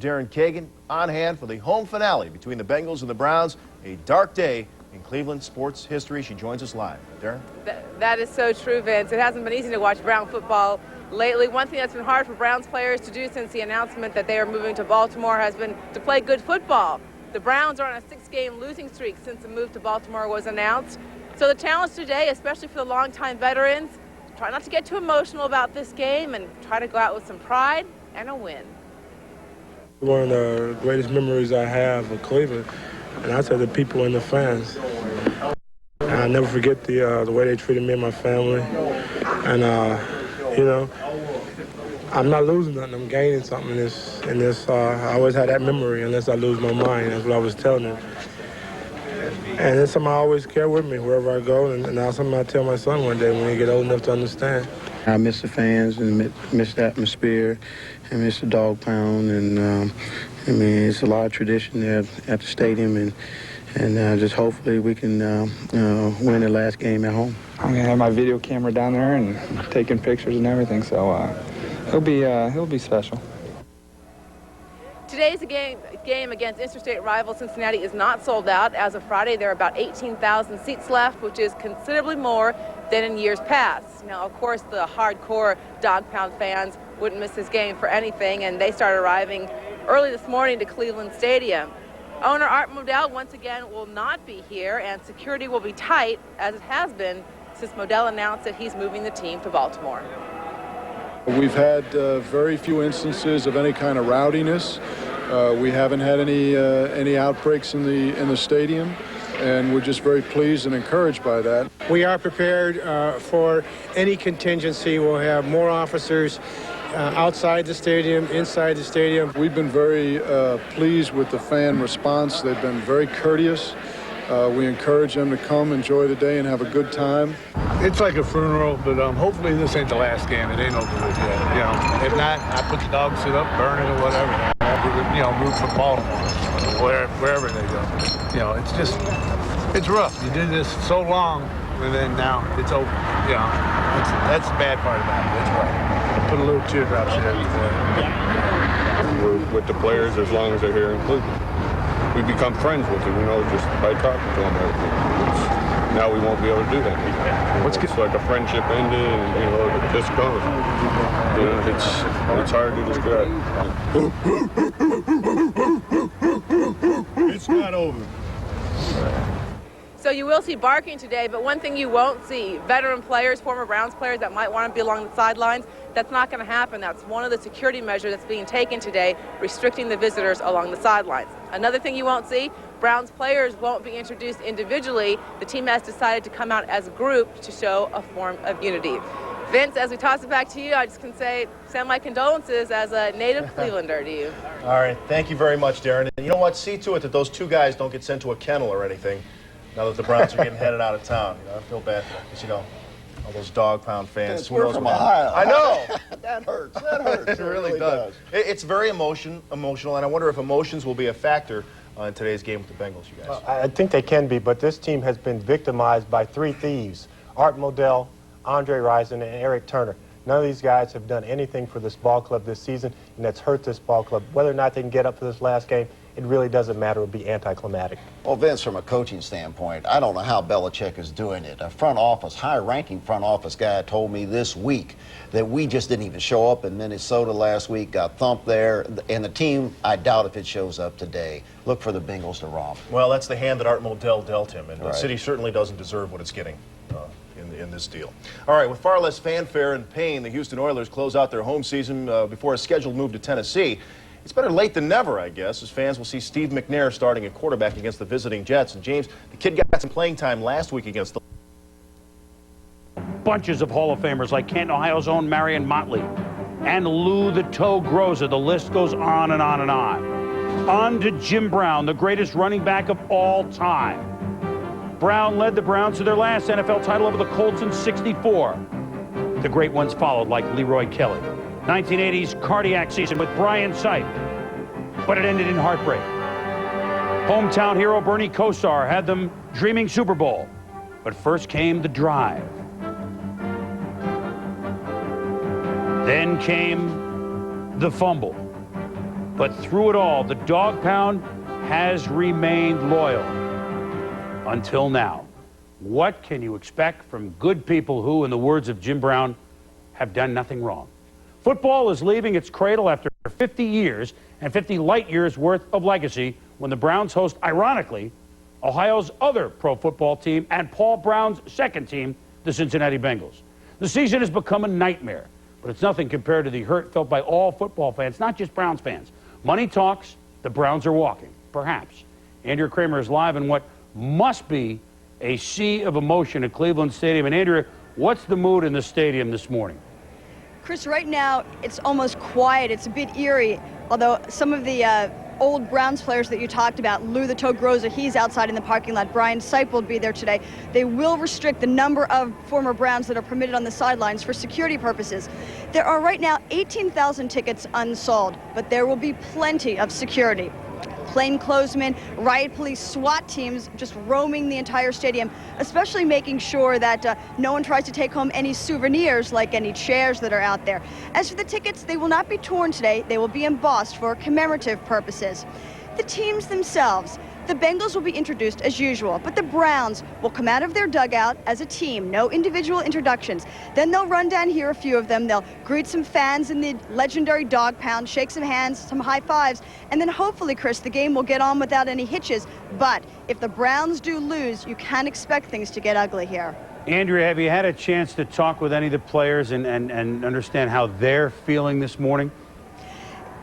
Darren Kagan on hand for the home finale between the Bengals and the Browns. A dark day in Cleveland sports history. She joins us live. Darren? That is so true, Vince. It hasn't been easy to watch Brown football lately. One thing that's been hard for Browns players to do since the announcement that they are moving to Baltimore has been to play good football. The Browns are on a 6-game losing streak since the move to Baltimore was announced. So the challenge today, especially for the longtime veterans, try not to get too emotional about this game and try to go out with some pride and a win. One of the greatest memories I have of Cleveland, and I said the people and the fans. And I'll never forget the way they treated me and my family. And you know, I'm not losing nothing. I'm gaining something in this. I always had that memory unless I lose my mind. That's what I was telling them. And it's something I always carry with me wherever I go. And now something I tell my son one day when he get old enough to understand. I miss the fans and miss the atmosphere and miss the dog pound. And I mean, it's a lot of tradition there at the stadium. And just hopefully we can win the last game at home. I'm gonna have my video camera down there and taking pictures and everything, so he'll be special. Today's game against interstate rival Cincinnati is not sold out. As of Friday, there are about 18,000 seats left, which is considerably more than in years past. Now, of course, the hardcore dog pound fans wouldn't miss this game for anything, and they started arriving early this morning to Cleveland Stadium. Owner Art Modell once again will not be here, and security will be tight, as it has been since Modell announced that he's moving the team to Baltimore. We've had very few instances of any kind of rowdiness. We haven't had any outbreaks in the stadium, and we're just very pleased and encouraged by that. We are prepared for any contingency. We'll have more officers outside the stadium, inside the stadium. We've been very pleased with the fan response. They've been very courteous. We encourage them to come, enjoy the day, and have a good time. It's like a funeral, but hopefully this ain't the last game. It ain't over with yet. You know, if not, I put the dog shit up, burn it or whatever. You know, root for Baltimore, wherever they go. You know, it's rough. You did this so long, and then now it's over. You know, that's the bad part about it. That's right. Put a little teardrops here. We're with the players as long as they're here in Cleveland. We become friends with them, you know, just by talking to them. Now we won't be able to do that anymore. It's like a friendship ended, and you know, it just goes. You know, it's hard to describe. It's not over. So you will see barking today, but one thing you won't see, veteran players, former Browns players that might want to be along the sidelines, that's not going to happen. That's one of the security measures that's being taken today, restricting the visitors along the sidelines. Another thing you won't see, Browns players won't be introduced individually. The team has decided to come out as a group to show a form of unity. Vince, as we toss it back to you, I just can send my condolences as a native Clevelander to you. All right, thank you very much, Darren. And you know what? See to it that those two guys don't get sent to a kennel or anything now that the Browns are getting headed out of town. You know, I feel bad for them because, you know, all those dog pound fans. We're from Ohio. I know. That hurts. That hurts. It really does. It's very emotional, and I wonder if emotions will be a factor in today's game with the Bengals, you guys. I think they can be, but this team has been victimized by three thieves: Art Modell, Andre Rison, and Eric Turner. None of these guys have done anything for this ball club this season, and that's hurt this ball club. Whether or not they can get up for this last game, it really doesn't matter. It would be anticlimactic. Well, Vince, from a coaching standpoint, I don't know how Belichick is doing it. A front office, high-ranking front office guy told me this week that we just didn't even show up in Minnesota last week, got thumped there, and the team, I doubt if it shows up today. Look for the Bengals to romp. Well, that's the hand that Art Modell dealt him, and Right. the city certainly doesn't deserve what it's getting in this deal. All right, with far less fanfare and pain, the Houston Oilers close out their home season before a scheduled move to Tennessee. It's better late than never, I guess, as fans will see Steve McNair starting at quarterback against the visiting Jets. And James, the kid got some playing time last week against the... Bunches of Hall of Famers like Canton, Ohio's own Marion Motley and Lou the Toe Groza. The list goes on and on and on. On to Jim Brown, the greatest running back of all time. Brown led the Browns to their last NFL title over the Colts in '64. The great ones followed, like Leroy Kelly. 1980's cardiac season with Brian Sipe, but it ended in heartbreak. Hometown hero Bernie Kosar had them dreaming Super Bowl, but first came the drive. Then came the fumble. But through it all, the dog pound has remained loyal until now. What can you expect from good people who, in the words of Jim Brown, have done nothing wrong? Football is leaving its cradle after 50 years and 50 light years worth of legacy when the Browns host, ironically, Ohio's other pro football team and Paul Brown's second team, the Cincinnati Bengals. The season has become a nightmare, but it's nothing compared to the hurt felt by all football fans, not just Browns fans. Money talks, the Browns are walking, perhaps. Andrea Kramer is live in what must be a sea of emotion at Cleveland Stadium. And Andrea, what's the mood in the stadium this morning? Chris, right now it's almost quiet. It's a bit eerie, although some of the old Browns players that you talked about, Lou the Toe Groza, he's outside in the parking lot. Brian Sipe will be there today. They will restrict the number of former Browns that are permitted on the sidelines for security purposes. There are right now 18,000 tickets unsold, but there will be plenty of security. Plainclothesmen, riot police, SWAT teams just roaming the entire stadium, especially making sure that no one tries to take home any souvenirs like any chairs that are out there. As for the tickets, they will not be torn today. They will be embossed for commemorative purposes. The teams themselves, the Bengals will be introduced as usual, but the Browns will come out of their dugout as a team, no individual introductions. Then they'll run down here, a few of them. They'll greet some fans in the legendary dog pound, shake some hands, some high fives, and then hopefully, Chris, the game will get on without any hitches. But if the Browns do lose, you can expect things to get ugly here. Andrea, have you had a chance to talk with any of the players and understand how they're feeling this morning?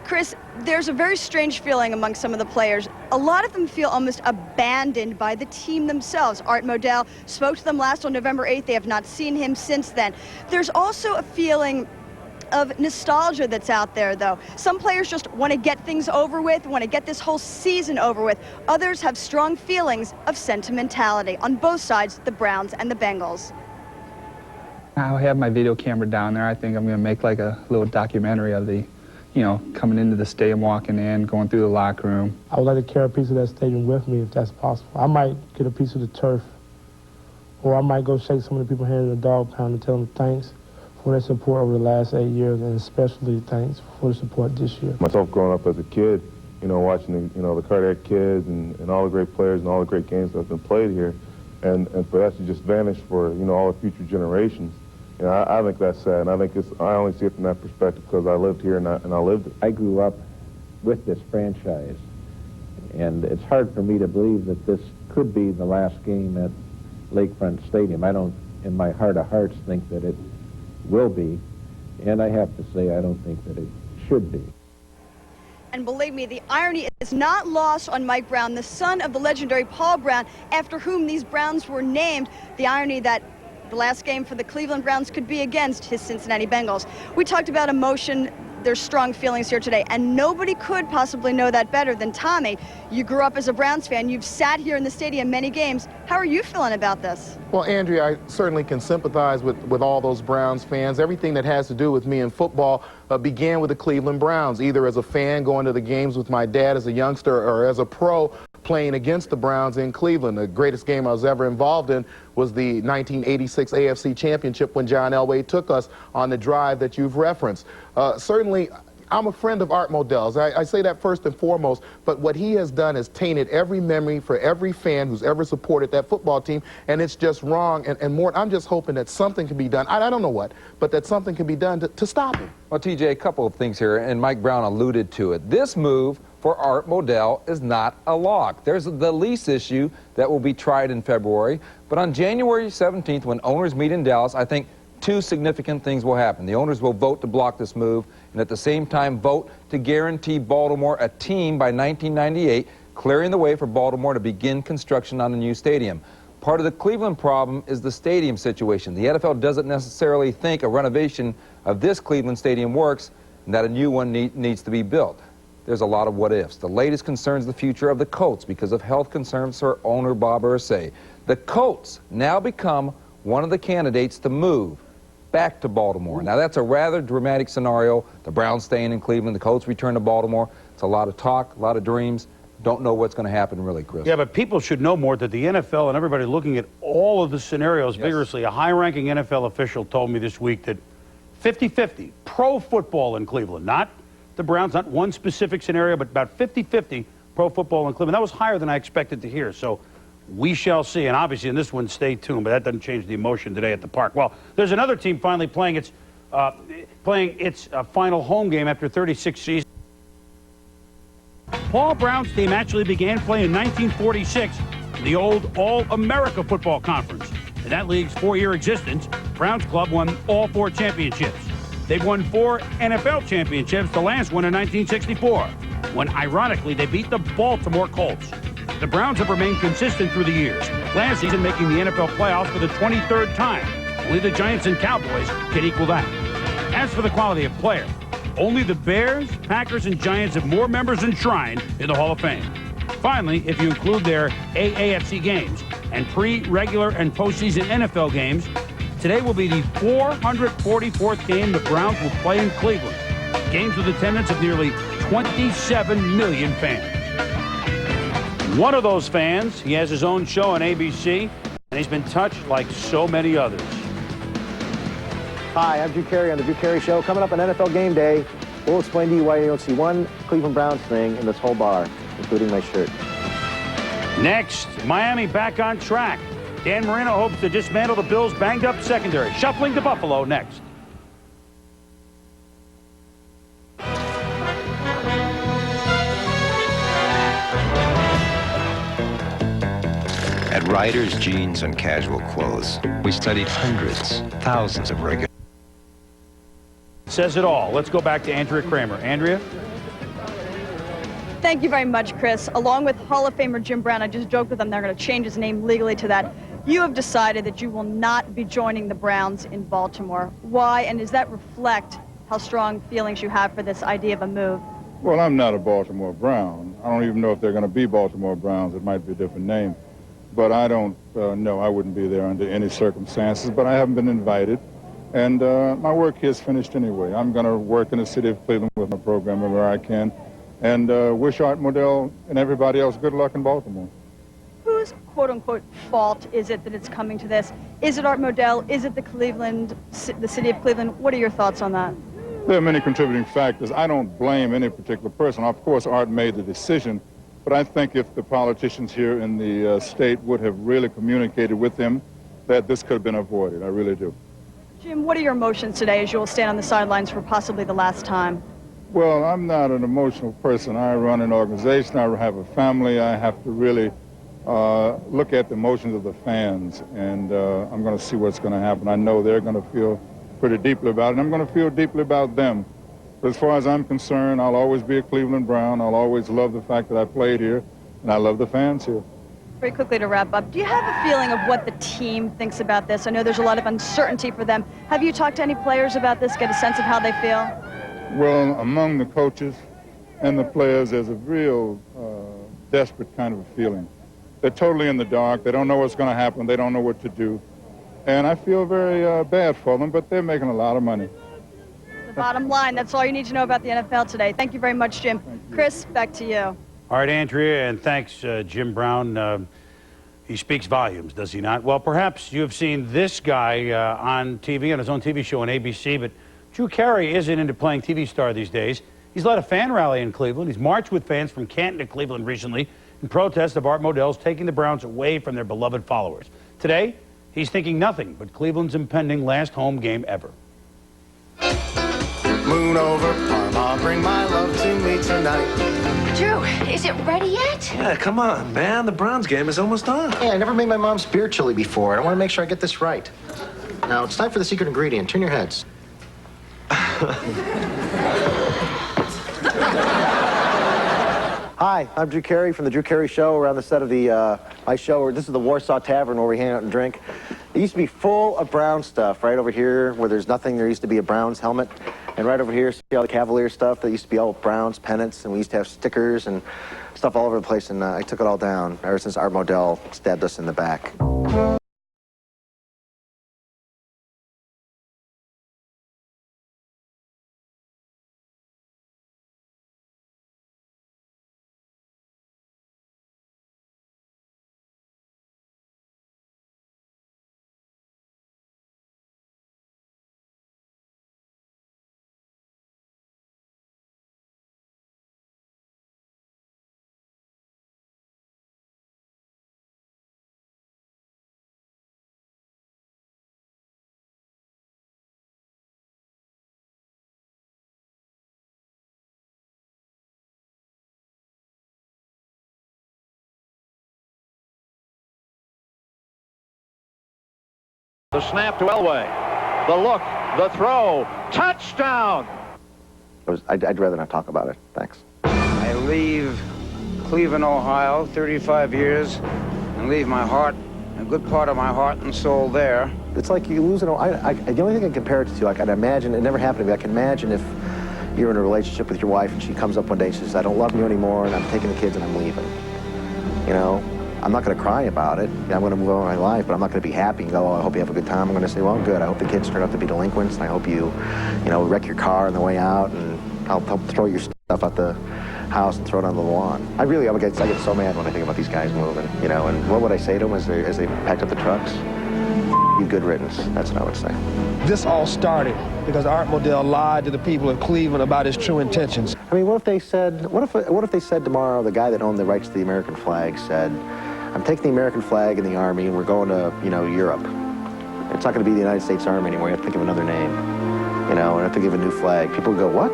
Chris, there's a very strange feeling among some of the players. A lot of them feel almost abandoned by the team themselves. Art Modell spoke to them last on November 8th. They have not seen him since then. There's also a feeling of nostalgia that's out there, though. Some players just want to get things over with, want to get this whole season over with. Others have strong feelings of sentimentality on both sides, the Browns and the Bengals. I'll have my video camera down there. I think I'm going to make like a little documentary of the, you know, coming into the stadium, walking in, going through the locker room. I would like to carry a piece of that stadium with me if that's possible. I might get a piece of the turf, or I might go shake some of the people here in the dog pound and tell them thanks for their support over the last 8 years, and especially thanks for the support this year. Myself growing up as a kid, you know, watching the cardiac kids and all the great players and all the great games that have been played here, and for that to just vanish for, you know, all the future generations. You know, I think that's sad, and I think I only see it from that perspective because I lived here and I lived it. I grew up with this franchise, and it's hard for me to believe that this could be the last game at Lakefront Stadium. I don't, in my heart of hearts, think that it will be, and I have to say I don't think that it should be. And believe me, the irony is not lost on Mike Brown, the son of the legendary Paul Brown, after whom these Browns were named. The irony that the last game for the Cleveland Browns could be against his Cincinnati Bengals. We talked about emotion. There's strong feelings here today, and nobody could possibly know that better than Tommy. You grew up as a Browns fan. You've sat here in the stadium many games. How are you feeling about this? Well, Andrea, I certainly can sympathize with all those Browns fans. Everything that has to do with me in football began with the Cleveland Browns, either as a fan going to the games with my dad as a youngster or as a pro playing against the Browns in Cleveland. The greatest game I was ever involved in was the 1986 AFC Championship when John Elway took us on the drive that you've referenced. Certainly, I'm a friend of Art Modell's. I say that first and foremost, but what he has done is tainted every memory for every fan who's ever supported that football team, and it's just wrong. And Mort, I'm just hoping that something can be done. I don't know what, but that something can be done to stop him. Well, TJ, a couple of things here, and Mike Brown alluded to it. This move for Art Modell is not a lock. There's the lease issue that will be tried in February, but on January 17th, when owners meet in Dallas, I think two significant things will happen. The owners will vote to block this move, and at the same time vote to guarantee Baltimore a team by 1998, clearing the way for Baltimore to begin construction on a new stadium. Part of the Cleveland problem is the stadium situation. The NFL doesn't necessarily think a renovation of this Cleveland stadium works and that a new one needs to be built. There's a lot of what-ifs. The latest concerns the future of the Colts because of health concerns for owner Bob Irsay. The Colts now become one of the candidates to move back to Baltimore. Now, that's a rather dramatic scenario. The Browns staying in Cleveland, the Colts return to Baltimore. It's a lot of talk, a lot of dreams. Don't know what's going to happen, really, Chris. Yeah, but people should know more that the NFL and everybody looking at all of the scenarios vigorously. A high-ranking NFL official told me this week that 50-50 pro football in Cleveland, not the Browns, not one specific scenario, but about 50-50 pro football in Cleveland. That was higher than I expected to hear. So we shall see. And obviously in this one, stay tuned. But that doesn't change the emotion today at the park. Well, there's another team finally playing its final home game after 36 seasons. Paul Brown's team actually began playing in 1946 in the old All-America Football Conference. In that league's 4-year existence, Browns club won all 4 championships. They've won 4 NFL championships, the last one in 1964, when ironically they beat the Baltimore Colts. The Browns have remained consistent through the years, last season making the NFL playoffs for the 23rd time. Only the Giants and Cowboys can equal that. As for the quality of player, only the Bears, Packers, and Giants have more members enshrined in the Hall of Fame. Finally, if you include their AAFC games and pre-regular and postseason NFL games, today will be the 444th game the Browns will play in Cleveland. Games with attendance of nearly 27 million fans. One of those fans, he has his own show on ABC, and he's been touched like so many others. Hi, I'm Drew Carey on the Drew Carey Show. Coming up on NFL Game Day, we'll explain to you why you don't see one Cleveland Browns thing in this whole bar, including my shirt. Next, Miami back on track. Dan Marino hopes to dismantle the Bills' banged-up secondary. Shuffling to Buffalo next. At Riders Jeans and Casual Clothes, we studied hundreds, thousands of regular. Says it all. Let's go back to Andrea Kramer. Andrea? Thank you very much, Chris. Along with Hall of Famer Jim Brown, I just joked with them they're going to change his name legally to that. You have decided that you will not be joining the Browns in Baltimore. Why, and does that reflect how strong feelings you have for this idea of a move? Well, I'm not a Baltimore Brown. I don't even know if they're going to be Baltimore Browns. It might be a different name. But I don't know. I wouldn't be there under any circumstances. But I haven't been invited. And my work here is finished anyway. I'm going to work in the city of Cleveland with my program where I can. And wish Art Modell and everybody else good luck in Baltimore. Whose quote-unquote fault is it that it's coming to this? Is it Art Modell? Is it the city of Cleveland? What are your thoughts on that? There are many contributing factors. I don't blame any particular person. Of course, Art made the decision. But I think if the politicians here in the state would have really communicated with him, that this could have been avoided. I really do. Jim, what are your emotions today as you will stand on the sidelines for possibly the last time? Well, I'm not an emotional person. I run an organization. I have a family. I have to really look at the emotions of the fans, and I'm going to see what's going to happen. I know they're going to feel pretty deeply about it, and I'm going to feel deeply about them. But as far as I'm concerned, I'll always be a Cleveland Brown. I'll always love the fact that I played here, and I love the fans here. Very quickly to wrap up, do you have a feeling of what the team thinks about this? I know there's a lot of uncertainty for them. Have you talked to any players about this, get a sense of how they feel? Well, among the coaches and the players, there's a real desperate kind of a feeling. They're totally in the dark. They don't know what's going to happen. They don't know what to do. And I feel very bad for them, but they're making a lot of money. The bottom line, that's all you need to know about the NFL today. Thank you very much, Jim. Chris, back to you. All right, Andrea, and thanks, Jim Brown. He speaks volumes, does he not? Well, perhaps you have seen this guy on TV, on his own TV show on ABC, but Drew Carey isn't into playing TV star these days. He's led a fan rally in Cleveland. He's marched with fans from Canton to Cleveland recently in protest of Art Modell's taking the Browns away from their beloved followers. Today, he's thinking nothing but Cleveland's impending last home game ever. Moon over Parma, bring my love to me tonight. Drew, is it ready yet? Yeah, come on, man. The Browns game is almost on. Hey, I never made my mom's beer chili before. I want to make sure I get this right. Now, it's time for the secret ingredient. Turn your heads. Hi, I'm Drew Carey from the Drew Carey Show. We're on the set of my show. This is the Warsaw Tavern where we hang out and drink. It used to be full of Brown stuff. Right over here, where there's nothing, there used to be a Browns helmet. And right over here, see all the Cavalier stuff that used to be all Browns pennants, and we used to have stickers and stuff all over the place. And I took it all down ever since Art Modell stabbed us in the back. The snap to Elway. The look, the throw, touchdown! I'd rather not talk about it. Thanks. I leave Cleveland, Ohio, 35 years, and leave my heart, a good part of my heart and soul there. It's like you lose it. The only thing I can compare it to, I can imagine, it never happened to me, I can imagine if you're in a relationship with your wife and she comes up one day and she says, I don't love you anymore and I'm taking the kids and I'm leaving. You know, I'm not going to cry about it. I'm going to move on with my life, but I'm not going to be happy and go, oh, I hope you have a good time. I'm going to say, well, good. I hope the kids turn out to be delinquents, and I hope you wreck your car on the way out, and I'll throw your stuff out the house and throw it on the lawn. I get so mad when I think about these guys moving, and what would I say to them as they packed up the trucks? You good riddance. That's what I would say. This all started because Art Modell lied to the people of Cleveland about his true intentions. I mean, what if they said tomorrow, the guy that owned the rights to the American flag said, I'm taking the American flag and the Army and we're going to, Europe. It's not going to be the United States Army anymore. You have to think of another name, and have to give a new flag. People would go, what?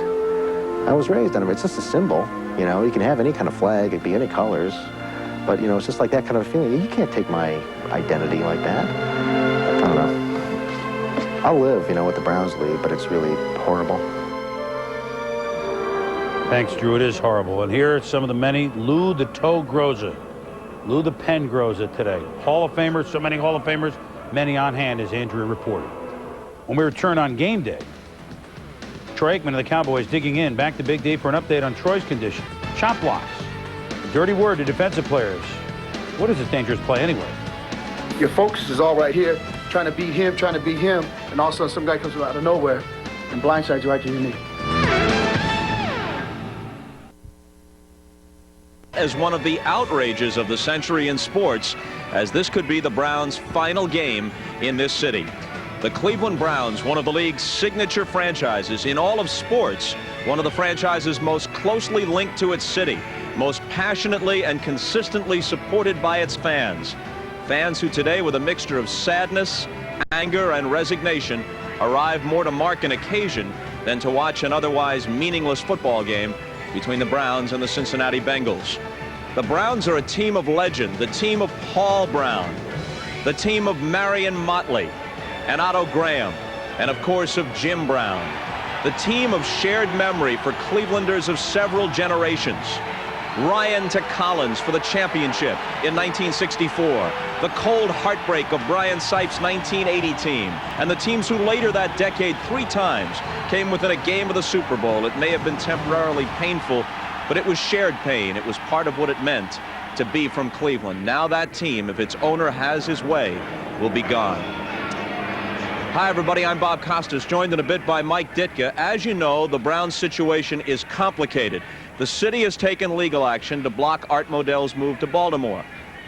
I was raised on it. It's just a symbol. You can have any kind of flag. It'd be any colors. But, it's just like that kind of feeling. You can't take my identity like that. I don't know. I'll live, with the Browns leave, but it's really horrible. Thanks, Drew. It is horrible. And here are some of the many. Lou the Toe Groza. Lou the Pen Groza today. Hall of Famers, so many Hall of Famers, many on hand, as Andrea reported. When we return on game day, Troy Aikman of the Cowboys digging in. Back to Big D for an update on Troy's condition. Chop blocks. A dirty word to defensive players. What is this dangerous play anyway? Your focus is all right here, trying to beat him, and all of a sudden some guy comes out of nowhere and blindsides you right to your knee. As one of the outrages of the century in sports, as this could be the Browns' final game in this city. The Cleveland Browns, one of the league's signature franchises in all of sports, one of the franchises most closely linked to its city, most passionately and consistently supported by its fans. Fans who today, with a mixture of sadness, anger, and resignation, arrive more to mark an occasion than to watch an otherwise meaningless football game between the Browns and the Cincinnati Bengals. The Browns are a team of legend, the team of Paul Brown, the team of Marion Motley and Otto Graham, and of course of Jim Brown, the team of shared memory for Clevelanders of several generations. Ryan to Collins for the championship in 1964, the cold heartbreak of Brian Sipes' 1980 team, and the teams who later that decade 3 times came within a game of the Super Bowl. It may have been temporarily painful, but it was shared pain. It was part of what it meant to be from Cleveland. Now that team, if its owner has his way, will be gone. Hi, everybody. I'm Bob Costas, joined in a bit by Mike Ditka. As you know, the Browns' situation is complicated. The city has taken legal action to block Art Modell's move to Baltimore.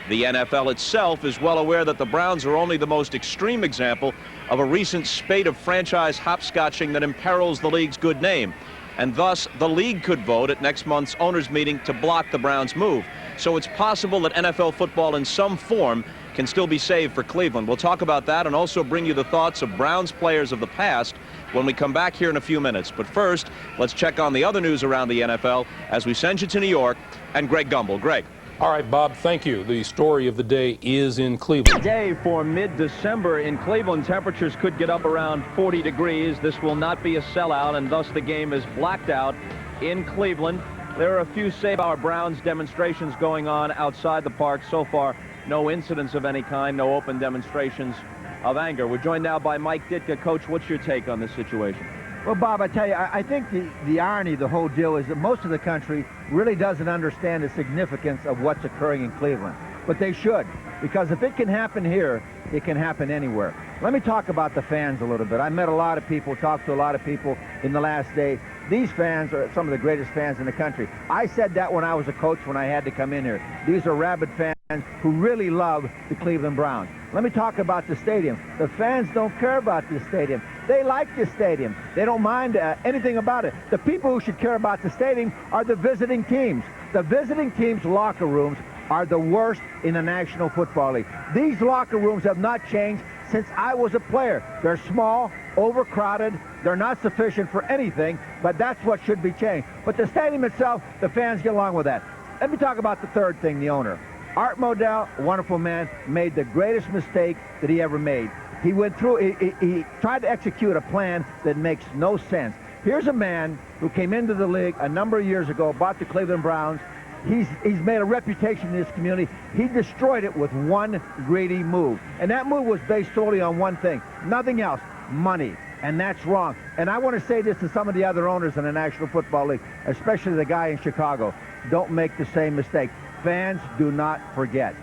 The NFL itself is well aware that the Browns are only the most extreme example of a recent spate of franchise hopscotching that imperils the league's good name. And thus, the league could vote at next month's owners' meeting to block the Browns' move. So it's possible that NFL football in some form can still be saved for Cleveland. We'll talk about that and also bring you the thoughts of Browns players of the past when we come back here in a few minutes. But first, let's check on the other news around the NFL as we send you to New York and Greg Gumbel. Greg. All right, Bob, thank you. The story of the day is in Cleveland. Day for mid-December in Cleveland. Temperatures could get up around 40 degrees. This will not be a sellout, and thus the game is blacked out in Cleveland. There are a few Save Our Browns demonstrations going on outside the park. So far, no incidents of any kind, no open demonstrations of anger. We're joined now by Mike Ditka. Coach, what's your take on this situation? Well, Bob, I tell you, I think the irony of the whole deal is that most of the country really doesn't understand the significance of what's occurring in Cleveland. But they should, because if it can happen here, it can happen anywhere. Let me talk about the fans a little bit. I met a lot of people, talked to a lot of people in the last day. These fans are some of the greatest fans in the country. I said that when I was a coach, when I had to come in here. These are rabid fans who really love the Cleveland Browns. Let me talk about the stadium. The fans don't care about this stadium. They like this stadium. They don't mind anything about it. The people who should care about the stadium are the visiting teams. The visiting teams' locker rooms are the worst in the National Football League. These locker rooms have not changed since I was a player. They're small, overcrowded, they're not sufficient for anything, but that's what should be changed. But the stadium itself, the fans get along with that. Let me talk about the third thing, the owner. Art Modell, a wonderful man, made the greatest mistake that he ever made. He went through, he tried to execute a plan that makes no sense. Here's a man who came into the league a number of years ago, bought the Cleveland Browns. He's made a reputation in this community. He destroyed it with one greedy move. And that move was based solely on one thing, nothing else, money. And that's wrong. And I want to say this to some of the other owners in the National Football League, especially the guy in Chicago. Don't make the same mistake. Fans do not forget.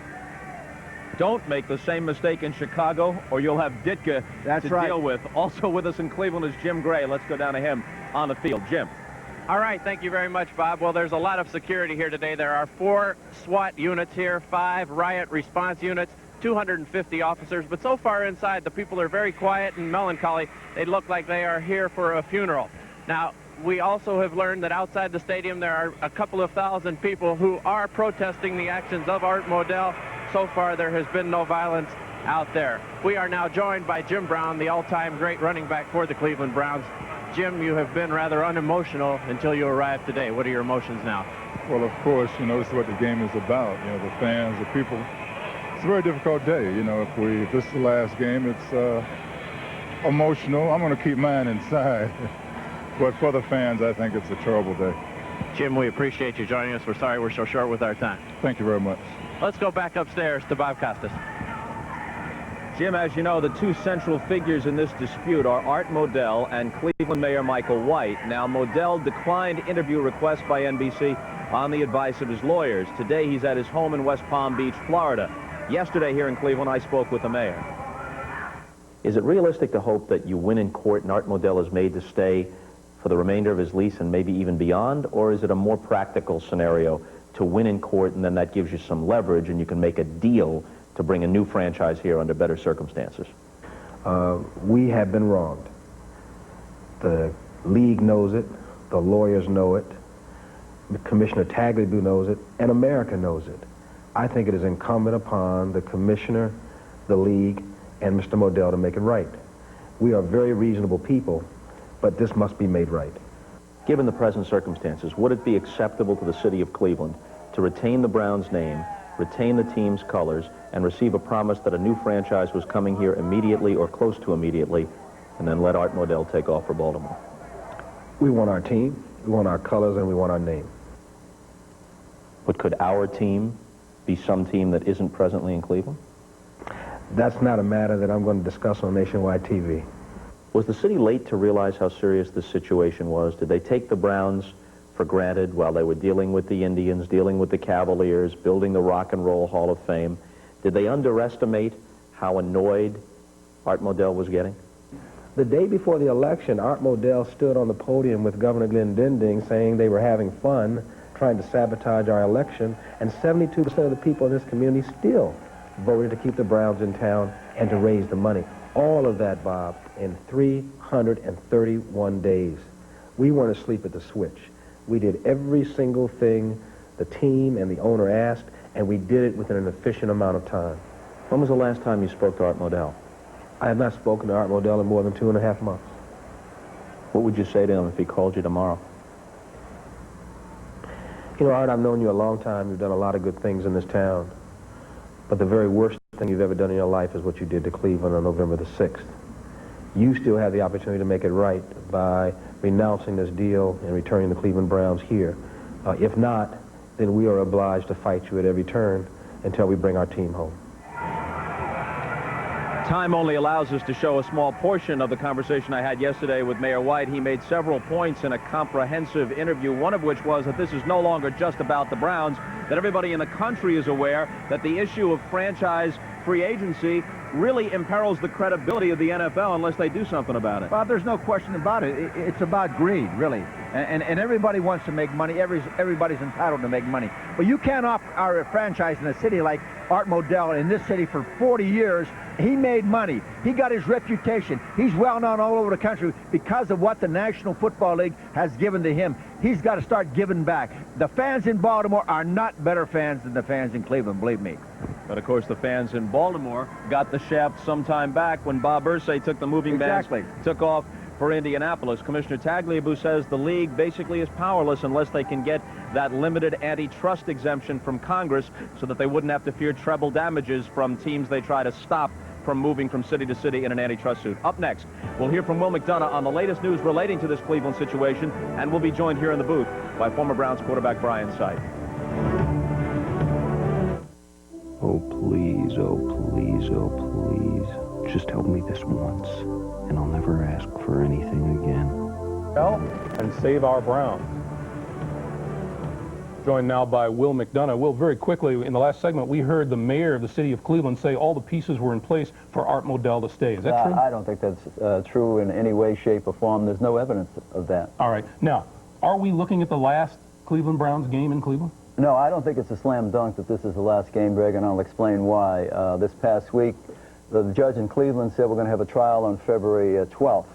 Don't make the same mistake in Chicago, or you'll have Ditka to deal with. Also with us in Cleveland is Jim Gray. Let's go down to him on the field. Jim. All right, thank you very much, Bob. Well, there's a lot of security here today. There are 4 SWAT units here, 5 riot response units, 250 officers. But so far inside, the people are very quiet and melancholy. They look like they are here for a funeral. Now, we also have learned that outside the stadium there are a couple of thousand people who are protesting the actions of Art Modell. So far, there has been no violence out there. We are now joined by Jim Brown, the all-time great running back for the Cleveland Browns. Jim, you have been rather unemotional until you arrived today. What are your emotions now? Well, of course, you know, this is what the game is about. You know, the fans, the people. It's a very difficult day. You know, if this is the last game, it's emotional. I'm going to keep mine inside. But for the fans, I think it's a terrible day. Jim, we appreciate you joining us. We're sorry we're so short with our time. Thank you very much. Let's go back upstairs to Bob Costas. Jim, as you know, the 2 central figures in this dispute are Art Modell and Cleveland Mayor Michael White. Now, Modell declined interview requests by NBC on the advice of his lawyers. Today, he's at his home in West Palm Beach, Florida. Yesterday, here in Cleveland, I spoke with the mayor. Is it realistic to hope that you win in court and Art Modell is made to stay for the remainder of his lease and maybe even beyond? Or is it a more practical scenario to win in court and then that gives you some leverage and you can make a deal to bring a new franchise here under better circumstances? We have been wronged. The league knows it, the lawyers know it, Commissioner Tagliabue knows it, and America knows it. I think it is incumbent upon the commissioner, the league, and Mr. Modell to make it right. We are very reasonable people, but this must be made right. Given the present circumstances, would it be acceptable to the city of Cleveland to retain the Browns' name, retain the team's colors, and receive a promise that a new franchise was coming here immediately or close to immediately, and then let Art Modell take off for Baltimore? We want our team, we want our colors, and we want our name. But could our team be some team that isn't presently in Cleveland? That's not a matter that I'm going to discuss on nationwide TV. Was the city late to realize how serious this situation was? Did they take the Browns for granted while they were dealing with the Indians, dealing with the Cavaliers, building the Rock and Roll Hall of Fame? Did they underestimate how annoyed Art Modell was getting? The day before the election, Art Modell stood on the podium with Governor Glenn Dending saying they were having fun trying to sabotage our election, and 72% of the people in this community still voted to keep the Browns in town and to raise the money. All of that, Bob, in 331 days. We weren't asleep at the switch. We did every single thing the team and the owner asked, and we did it within an efficient amount of time. When was the last time you spoke to Art Modell? I have not spoken to Art Modell in more than 2.5 months. What would you say to him if he called you tomorrow? You know, Art, I've known you a long time. You've done a lot of good things in this town. But the very worst thing you've ever done in your life is what you did to Cleveland on November the 6th. You still have the opportunity to make it right by renouncing this deal and returning the Cleveland Browns here. If not, then we are obliged to fight you at every turn until we bring our team home. Time only allows us to show a small portion of the conversation I had yesterday with Mayor White. He made several points in a comprehensive interview, one of which was that this is no longer just about the Browns, that everybody in the country is aware that the issue of franchise free agency really imperils the credibility of the NFL unless they do something about it. Bob, there's no question about it. It's about greed, really. And everybody wants to make money. Everybody's entitled to make money. But you can't offer a franchise in a city like Art Modell in this city for 40 years. He made money. He got his reputation. He's well known all over the country because of what the National Football League has given to him. He's got to start giving back. The fans in Baltimore are not better fans than the fans in Cleveland, believe me. But, of course, the fans in Baltimore got the shaft some time back when Bob Irsay took the moving bags, took off for Indianapolis. Commissioner Tagliabue says the league basically is powerless unless they can get that limited antitrust exemption from Congress so that they wouldn't have to fear treble damages from teams they try to stop from moving from city to city in an antitrust suit. Up next, we'll hear from Will McDonough on the latest news relating to this Cleveland situation, and we'll be joined here in the booth by former Browns quarterback Brian Sipe. Oh, please, oh, please, oh, please. Just help me this once, and I'll never ask for anything again. And save our Browns. Joined now by Will McDonough. Will, very quickly, in the last segment, we heard the mayor of the city of Cleveland say all the pieces were in place for Art Modell to stay. Is that true? I don't think that's true in any way, shape, or form. There's no evidence of that. All right. Now, are we looking at the last Cleveland Browns game in Cleveland? No, I don't think it's a slam dunk that this is the last game, Greg, and I'll explain why. This past week, the judge in Cleveland said we're going to have a trial on February 12th.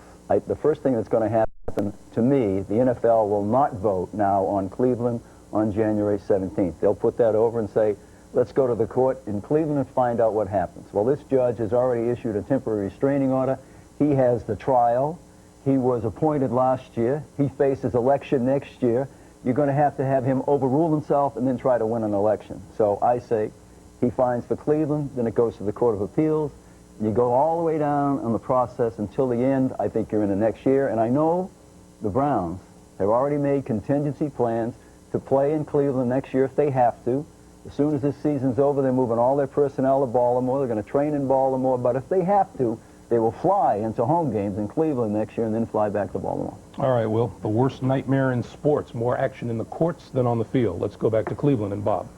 The first thing that's going to happen, to me, the NFL will not vote now on Cleveland on January 17th. They'll put that over and say, let's go to the court in Cleveland and find out what happens. Well, this judge has already issued a temporary restraining order. He has the trial. He was appointed last year. He faces election next year. You're going to have him overrule himself and then try to win an election. So I say he fines for Cleveland, then it goes to the Court of Appeals. You go all the way down on the process until the end. I think you're in the next year. And I know the Browns have already made contingency plans to play in Cleveland next year if they have to. As soon as this season's over, they're moving all their personnel to Baltimore. They're going to train in Baltimore. But if they have to, they will fly into home games in Cleveland next year and then fly back to Baltimore. All right, Will. The worst nightmare in sports, more action in the courts than on the field. Let's go back to Cleveland and Bob.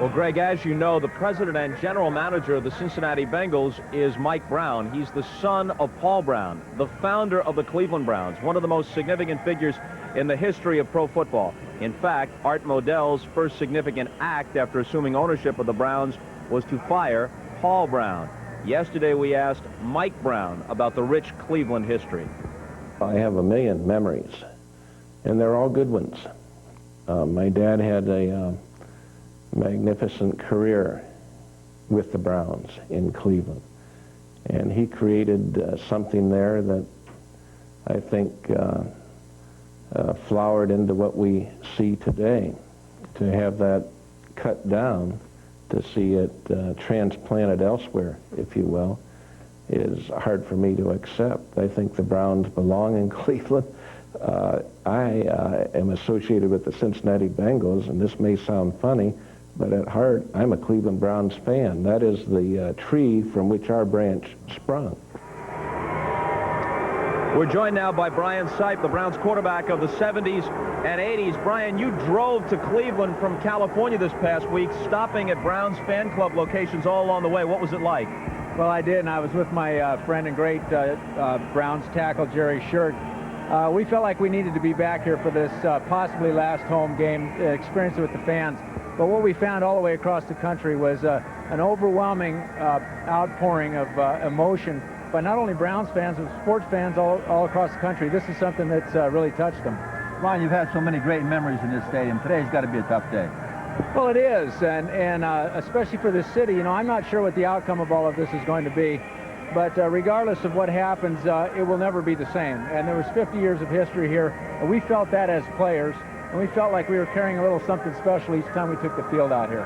Well, Greg, as you know, the president and general manager of the Cincinnati Bengals is Mike Brown. He's the son of Paul Brown, the founder of the Cleveland Browns, one of the most significant figures in the history of pro football. In fact, Art Modell's first significant act after assuming ownership of the Browns was to fire Paul Brown. Yesterday, we asked Mike Brown about the rich Cleveland history. I have a million memories, and they're all good ones. My dad had a magnificent career with the Browns in Cleveland, and he created something there that I think flowered into what we see today. To have that cut down, to see it transplanted elsewhere, if you will, is hard for me to accept. I think the Browns belong in Cleveland. I am associated with the Cincinnati Bengals, and this may sound funny, but at heart, I'm a Cleveland Browns fan. That is the tree from which our branch sprung. We're joined now by Brian Sipe, the Browns quarterback of the 70s and 80s. Brian, you drove to Cleveland from California this past week, stopping at Browns fan club locations all along the way. What was it like? Well, I did, and I was with my friend and great Browns tackle, Jerry Shirt. We felt like we needed to be back here for this possibly last home game, experience it with the fans. But what we found all the way across the country was an overwhelming outpouring of emotion by not only Browns fans, but sports fans all across the country. This is something that's really touched them. Ron, you've had so many great memories in this stadium. Today's got to be a tough day. Well, it is, and especially for this city. You know, I'm not sure what the outcome of all of this is going to be, but regardless of what happens, it will never be the same. And there was 50 years of history here, and we felt that as players, and we felt like we were carrying a little something special each time we took the field out here.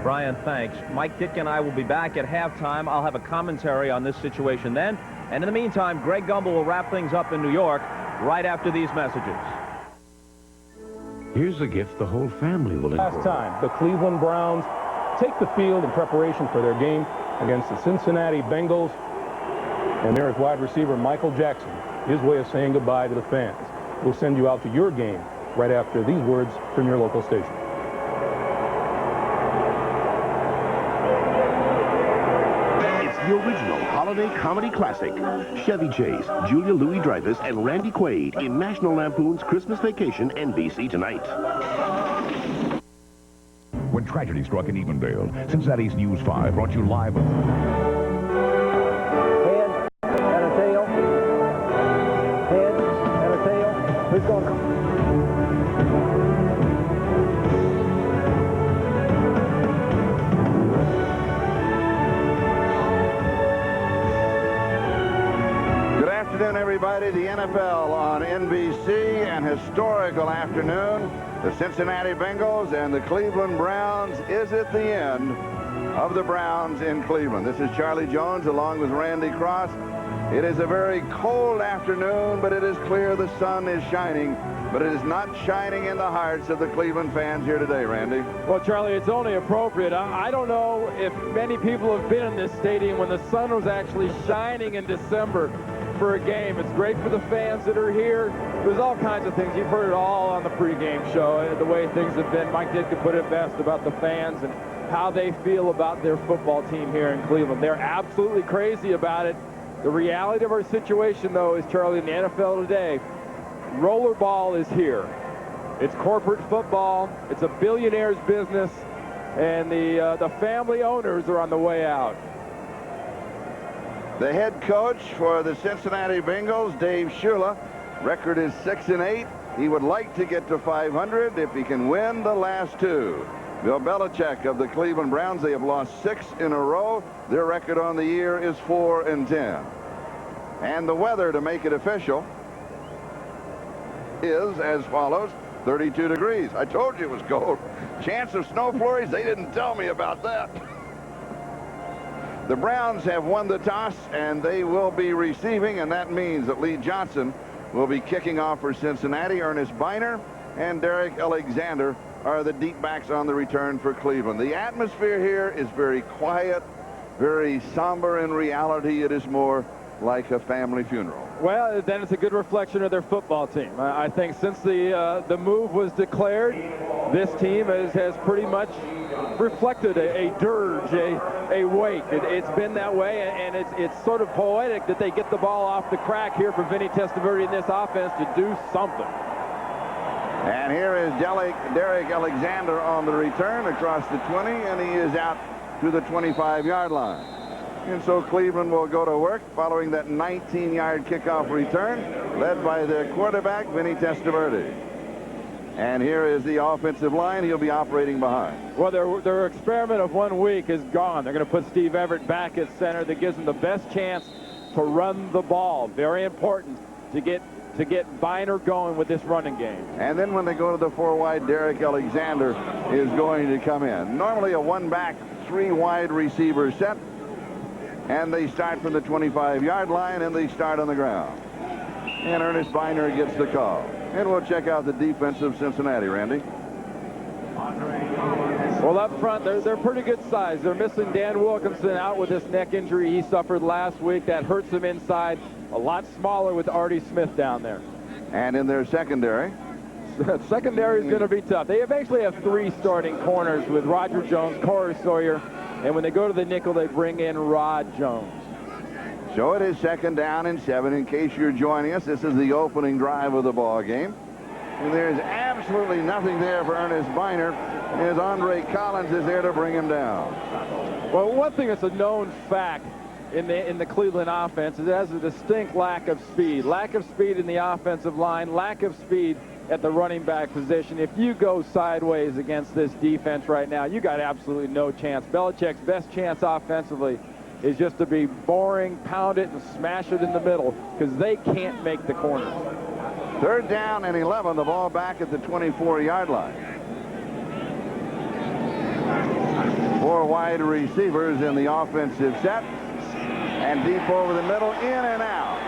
Brian, thanks. Mike Ditka and I will be back at halftime. I'll have a commentary on this situation then. And in the meantime, Greg Gumbel will wrap things up in New York right after these messages. Here's a gift the whole family will enjoy. Last time, the Cleveland Browns take the field in preparation for their game against the Cincinnati Bengals. And there is wide receiver Michael Jackson, his way of saying goodbye to the fans. We'll send you out to your game right after these words from your local station. The original holiday comedy classic. Chevy Chase, Julia Louis-Dreyfus, and Randy Quaid in National Lampoon's Christmas Vacation, NBC Tonight. When tragedy struck in Evendale, Cincinnati's News 5 brought you live. Head and a tail. Head and a tail. Who's going to... Everybody, the NFL on NBC, an historical afternoon The Cincinnati Bengals and the Cleveland Browns. Is it the end of the Browns in Cleveland? This is Charlie Jones along with Randy Cross. It is a very cold afternoon, but it is clear the sun is shining. But it is not shining in the hearts of the Cleveland fans here today, Randy. Well, Charlie, it's only appropriate. I don't know if many people have been in this stadium when the sun was actually shining in December for a game. It's great for the fans that are here. There's all kinds of things. You've heard it all on the pregame show, the way things have been. Mike Ditka put it best about the fans and how they feel about their football team here in Cleveland. They're absolutely crazy about it. The reality of our situation, though, is, Charlie, in the NFL today, rollerball is here. It's corporate football. It's a billionaire's business, and the family owners are on the way out. The head coach for the Cincinnati Bengals, Dave Shula, record is 6-8. He would like to get to 500 if he can win the last two. Bill Belichick of the Cleveland Browns, they have lost 6 in a row. Their record on the year is 4-10. And the weather, to make it official, is as follows: 32 degrees. I told you it was cold. Chance of snow flurries, they didn't tell me about that. The Browns have won the toss, and they will be receiving, and that means that Lee Johnson will be kicking off for Cincinnati. Ernest Biner and Derrick Alexander are the deep backs on the return for Cleveland. The atmosphere here is very quiet, very somber. In reality, it is more like a family funeral. Well, then it's a good reflection of their football team. I think since the move was declared, this team has pretty much reflected a dirge, a wake. It's been that way, and it's sort of poetic that they get the ball off the crack here for Vinny Testaverde in this offense to do something. And here is Derrick Alexander on the return across the 20, and he is out to the 25-yard line. And so Cleveland will go to work following that 19-yard kickoff return, led by their quarterback, Vinny Testaverde. And here is the offensive line. He'll be operating behind. Well, their experiment of 1 week is gone. They're going to put Steve Everett back at center. That gives them the best chance to run the ball. Very important to get Biner going with this running game. And then when they go to the 4-wide, Derrick Alexander is going to come in. Normally a 1-back, 3-wide receiver set. And they start from the 25-yard line, and they start on the ground. And Ernest Biner gets the call. And we'll check out the defense of Cincinnati, Randy. Well, up front, they're pretty good size. They're missing Dan Wilkinson out with this neck injury he suffered last week. That hurts him inside. A lot smaller with Artie Smith down there. And in their secondary? Secondary is going to be tough. They eventually have 3 starting corners with Roger Jones, Corey Sawyer, and when they go to the nickel, they bring in Rod Jones. So it is 2nd down and 7. In case you're joining us, this is the opening drive of the ball game. And there's absolutely nothing there for Ernest Biner, as Andre Collins is there to bring him down. Well, one thing that's a known fact in the Cleveland offense is it has a distinct lack of speed. Lack of speed in the offensive line, lack of speed at the running back position. If you go sideways against this defense right now, you got absolutely no chance. Belichick's best chance offensively is just to be boring, pound it, and smash it in the middle, because they can't make the corners. 3rd down and 11, the ball back at the 24-yard line. 4 wide receivers in the offensive set. And deep over the middle, in and out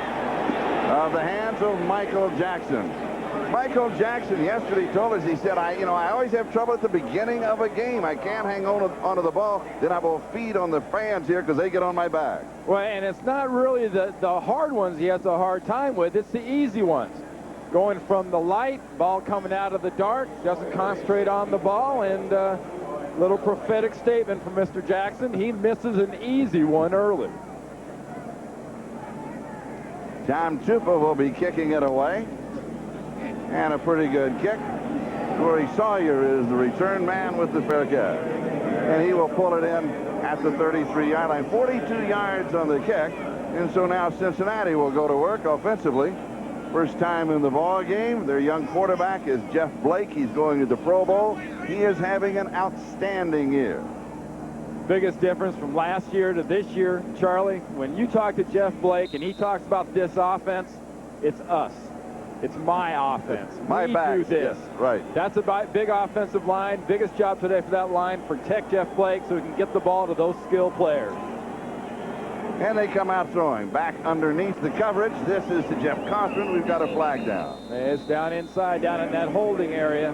of the hands of Michael Jackson. Michael Jackson yesterday told us, he said, I always have trouble at the beginning of a game. I can't hang on onto the ball. Then I will feed on the fans here because they get on my back. Well, and it's not really the hard ones he has a hard time with. It's the easy ones. Going from the light, ball coming out of the dark, doesn't concentrate on the ball, and little prophetic statement from Mr. Jackson. He misses an easy one early. TUPA will be kicking it away. And a pretty good kick. Corey Sawyer is the return man with the fair catch. And he will pull it in at the 33-yard line. 42 yards on the kick. And so now Cincinnati will go to work offensively. First time in the ball game. Their young quarterback is Jeff Blake. He's going to the Pro Bowl. He is having an outstanding year. Biggest difference from last year to this year, Charlie, when you talk to Jeff Blake and he talks about this offense, it's us. It's my offense. My We back. do this. Yes, right. That's a big offensive line. Biggest job today for that line. Protect Jeff Blake so he can get the ball to those skilled players. And they come out throwing. Back underneath the coverage. This is to Jeff Cochran. We've got a flag down. It's down inside, down in that holding area.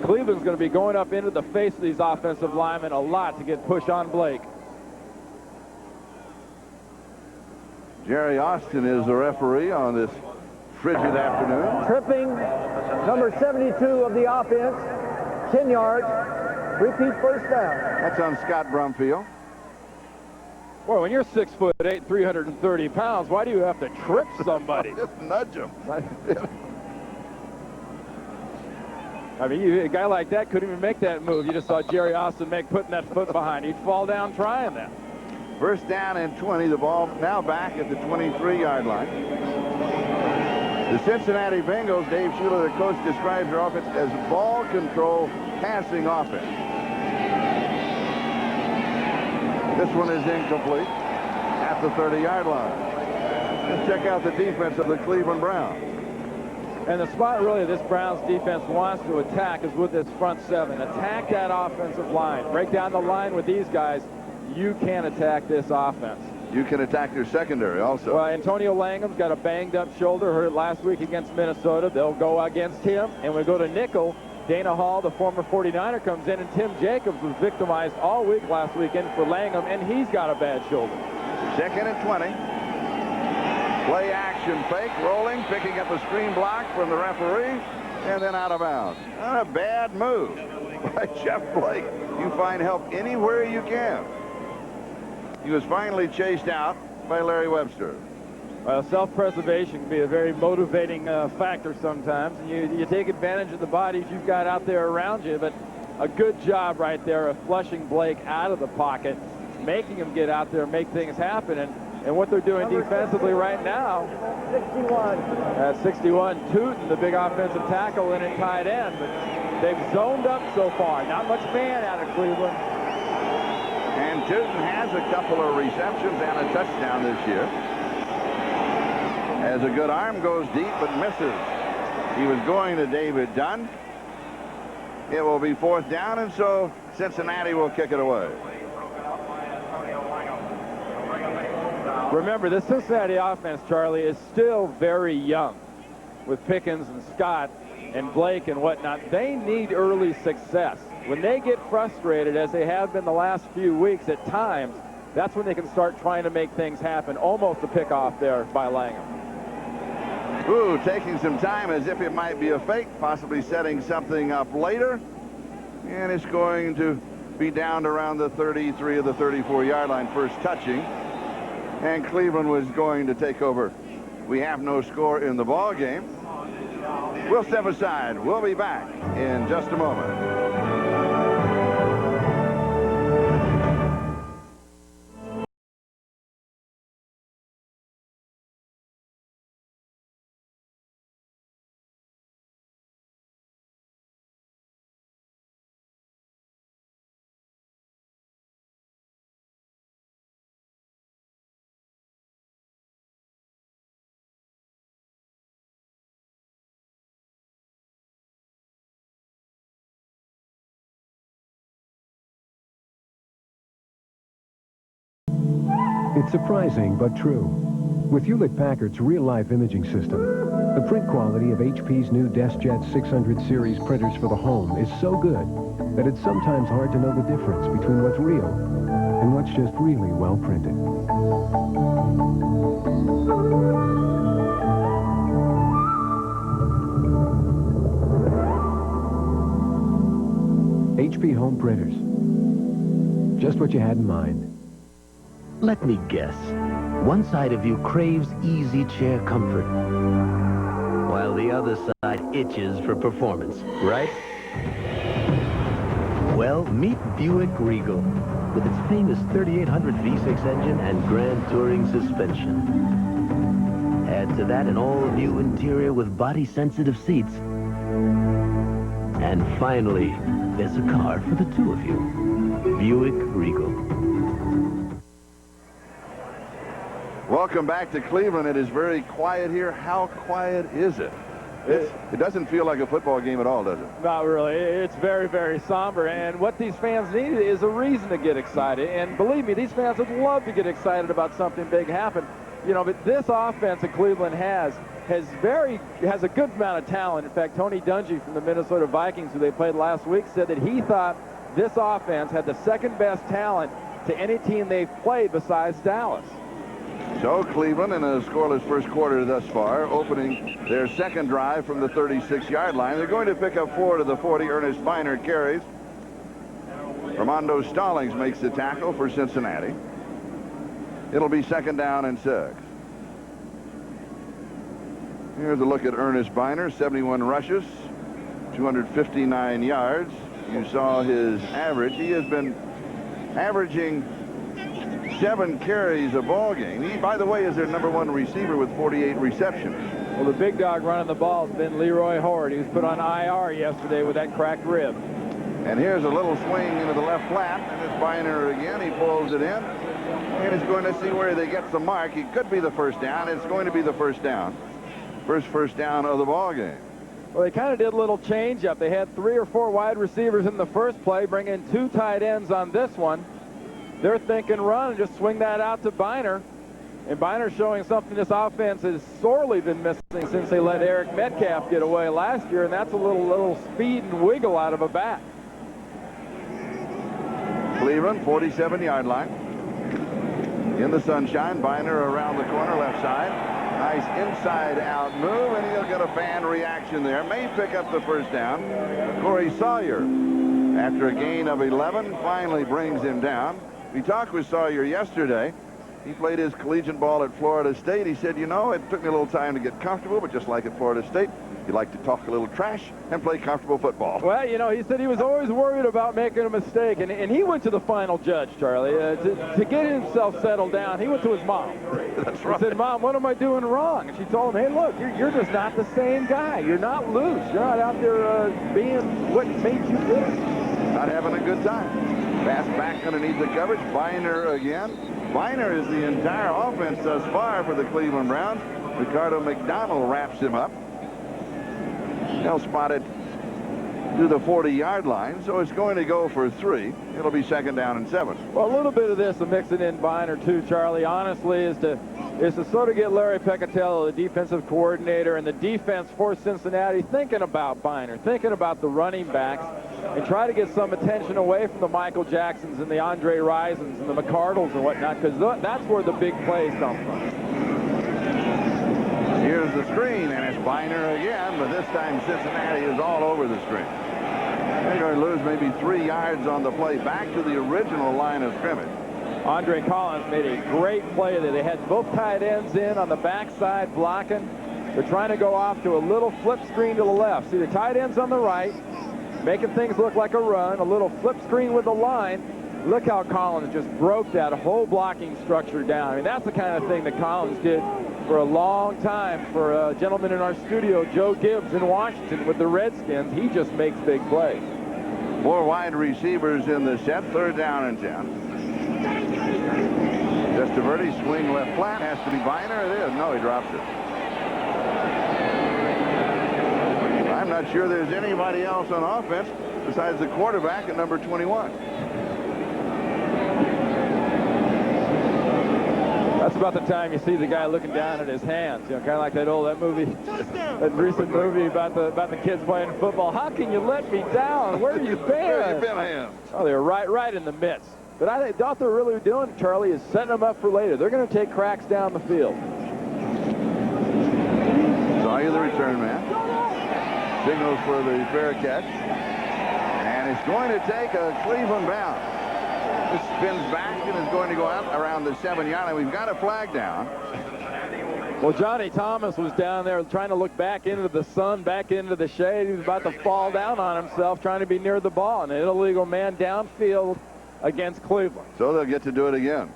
Cleveland's going to be going up into the face of these offensive linemen a lot to get push on Blake. Jerry Austin is the referee on this frigid afternoon. Tripping, number 72 of the offense, 10 yards, repeat first down. That's on Scott Brumfield. Boy, when you're 6'8", 330 pounds, why do you have to trip somebody? Just nudge him. I mean, a guy like that couldn't even make that move. You just saw Jerry Austin putting that foot behind. He'd fall down trying that. First down and 20. The ball now back at the 23-yard line. The Cincinnati Bengals, Dave Shula, the coach, describes their offense as ball control passing offense. This one is incomplete at the 30-yard line. Let's check out the defense of the Cleveland Browns. And the spot really this Browns defense wants to attack is with this front seven. Attack that offensive line. Break down the line with these guys. You can attack this offense. You can attack their secondary also. Well, Antonio Langham's got a banged-up shoulder, hurt last week against Minnesota. They'll go against him. And we go to nickel. Dana Hall, the former 49er, comes in, and Tim Jacobs was victimized all week last weekend for Langham, and he's got a bad shoulder. Second and 20. Play action fake, rolling, picking up a screen block from the referee, and then out of bounds. Not a bad move by Jeff Blake. You find help anywhere you can. He was finally chased out by Larry Webster. Well, self-preservation can be a very motivating factor sometimes. You take advantage of the bodies you've got out there around you, but a good job right there of flushing Blake out of the pocket, making him get out there and make things happen. And what they're doing defensively right now, 61, Tootin, the big offensive tackle, in at tight end. But they've zoned up so far. Not much man out of Cleveland. And Tootin has a couple of receptions and a touchdown this year. As a good arm goes deep but misses. He was going to David Dunn. It will be fourth down, and so Cincinnati will kick it away. Remember, this Cincinnati offense, Charlie, is still very young with Pickens and Scott and Blake and whatnot. They need early success. When they get frustrated, as they have been the last few weeks at times, that's when they can start trying to make things happen. Almost a pickoff there by Langham. Ooh, taking some time as if it might be a fake, possibly setting something up later. And it's going to be down to around the 33 of the 34-yard line, first touching. And Cleveland was going to take over. We have no score in the ball game. We'll step aside. We'll be back in just a moment. It's surprising but true. With Hewlett-Packard's real-life imaging system, the print quality of HP's new DeskJet 600 series printers for the home is so good that it's sometimes hard to know the difference between what's real and what's just really well printed. HP home printers. Just what you had in mind. Let me guess. One side of you craves easy chair comfort, while the other side itches for performance, right? Well, meet Buick Regal with its famous 3800 V6 engine and Grand Touring suspension. Add to that an all-new interior with body-sensitive seats. And finally, there's a car for the two of you. Buick Regal. Welcome back to Cleveland. It is very quiet here. How quiet is it? It doesn't feel like a football game at all, does it? Not really. It's very, very somber. And what these fans need is a reason to get excited. And believe me, these fans would love to get excited about something big happen. You know, but this offense that Cleveland has a good amount of talent. In fact, Tony Dungy from the Minnesota Vikings, who they played last week, said that he thought this offense had the second best talent to any team they've played besides Dallas. So Cleveland in a scoreless first quarter thus far, opening their second drive from the 36-yard line. They're going to pick up 4 to the 40. Ernest Biner carries. Armando Stallings makes the tackle for Cincinnati. It'll be 2nd down and 6. Here's a look at Ernest Biner, 71 rushes, 259 yards. You saw his average. He has been averaging 7 carries a ball game. He, by the way, is their #1 receiver with 48 receptions. Well, the big dog running the ball has been Leroy Horde. He was put on IR yesterday with that cracked rib. And here's a little swing into the left flat, and it's Biner again. He pulls it in, and he's going to see where they get the mark. It could be the first down. It's going to be the first down. First down of the ball game. Well, they kind of did a little change up. They had 3 or 4 wide receivers in the first play, bring in 2 tight ends on this one. They're thinking run and just swing that out to Biner. And Biner showing something this offense has sorely been missing since they let Eric Metcalf get away last year, and that's a little speed and wiggle out of a back. Cleveland, 47-yard line. In the sunshine, Biner around the corner, left side. Nice inside-out move, and he'll get a fan reaction there. May pick up the first down. Corey Sawyer, after a gain of 11, finally brings him down. We talked with Sawyer yesterday. He played his collegiate ball at Florida State. He said, you know, it took me a little time to get comfortable, but just like at Florida State, you like to talk a little trash and play comfortable football. Well, you know, he said he was always worried about making a mistake, and he went to the final judge, Charlie, to get himself settled down. He went to his mom. That's right. He said, Mom, what am I doing wrong? And she told him, hey, look, you're just not the same guy. You're not loose. You're not out there being what made you good. Not having a good time. Pass back underneath the coverage. Biner again. Biner is the entire offense thus far for the Cleveland Browns. Ricardo McDonald wraps him up. They'll spot it to the 40-yard line, so it's going to go for 3. It'll be 2nd down and 7. Well, a little bit of this, of mixing in Biner too, Charlie, honestly, is to sort of get Larry Peccatello, the defensive coordinator, and the defense for Cincinnati thinking about Biner, thinking about the running backs, and try to get some attention away from the Michael Jacksons and the Andre Risons and the McCardles and whatnot, because that's where the big plays come from. Here's the screen, and it's Biner again, but this time Cincinnati is all over the screen. They're going to lose maybe 3 yards on the play back to the original line of scrimmage. Andre Collins made a great play there. They had both tight ends in on the backside blocking. They're trying to go off to a little flip screen to the left. See the tight ends on the right, making things look like a run, a little flip screen with the line. Look how Collins just broke that whole blocking structure down. I mean, that's the kind of thing that Collins did for a long time for a gentleman in our studio, Joe Gibbs in Washington with the Redskins. He just makes big plays. 4 wide receivers in the set, 3rd down and 10. Testaverde, swing left flat, has to be Biner. It is. No, he drops it. I'm not sure there's anybody else on offense besides the quarterback at number 21. That's about the time you see the guy looking down at his hands. You know, kind of like that movie, that recent movie about the kids playing football. How can you let me down? Where have you been? Where have you been, Ham? Oh, they're right in the midst. But I think what they're really doing, Charlie, is setting them up for later. They're going to take cracks down the field. Sawyer, the return man, signals for the fair catch, and it's going to take a Cleveland bounce. This spins back and is going to go out around the 7-yard line. We've got a flag down. Well, Johnny Thomas was down there trying to look back into the sun, back into the shade. He was about to fall down on himself, trying to be near the ball. And an illegal man downfield against Cleveland. So they'll get to do it again.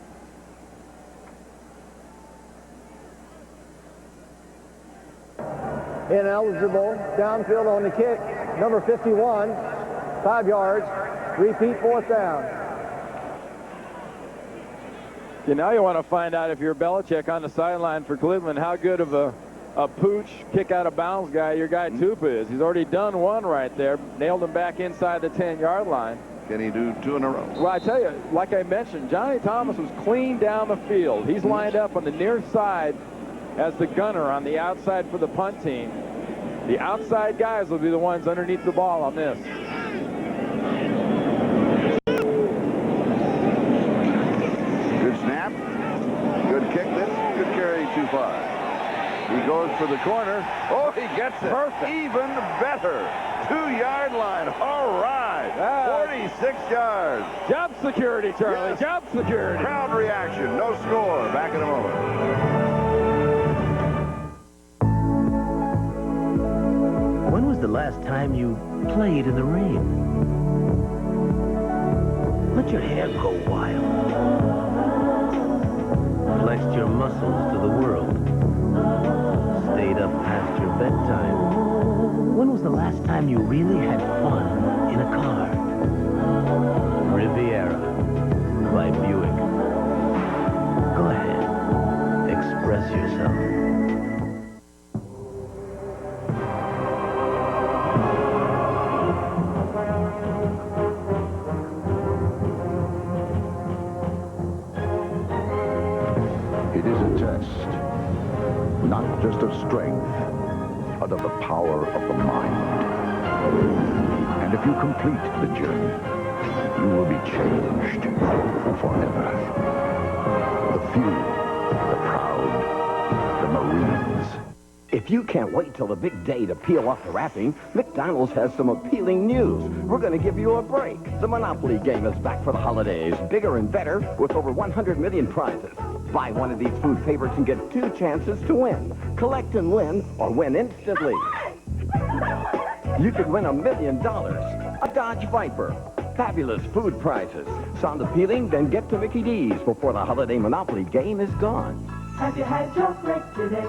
Ineligible. Downfield on the kick. Number 51. 5 yards. Repeat, 4th down. Now you want to find out, if you're Belichick on the sideline for Cleveland, how good of a a pooch, kick out of bounds guy your guy TUPA is. He's already done one right there, nailed him back inside the 10-yard line. Can he do 2 in a row? Well, I tell you, like I mentioned, Johnny Thomas was clean down the field. He's lined up on the near side as the gunner on the outside for the punt team. The outside guys will be the ones underneath the ball on this. Good snap. Good kick. This good carry too far. He goes for the corner. Oh, he gets it. Perfect. Even better. 2-yard line. All right. 46 yards. Job security, Charlie. Yes. Job security. Crowd reaction. No score. Back in a moment. When was the last time you played in the rain? Let your hair go wild. Flexed your muscles to the world. Stayed up past your bedtime. When was the last time you really had fun in a car? Riviera by Buick. Go ahead. Express yourself. It is a test, not just of strength, but of the power of the mind. And if you complete the journey, you will be changed forever. The few, the proud, the Marines. If you can't wait till the big day to peel off the wrapping, McDonald's has some appealing news. We're going to give you a break. The Monopoly game is back for the holidays, bigger and better, with over 100 million prizes. Buy one of these food favorites and get 2 chances to win. Collect and win, or win instantly. You could win $1 million, a Dodge Viper. Fabulous food prizes. Sound appealing? Then get to Mickey D's before the holiday Monopoly game is gone. Have you had your break today?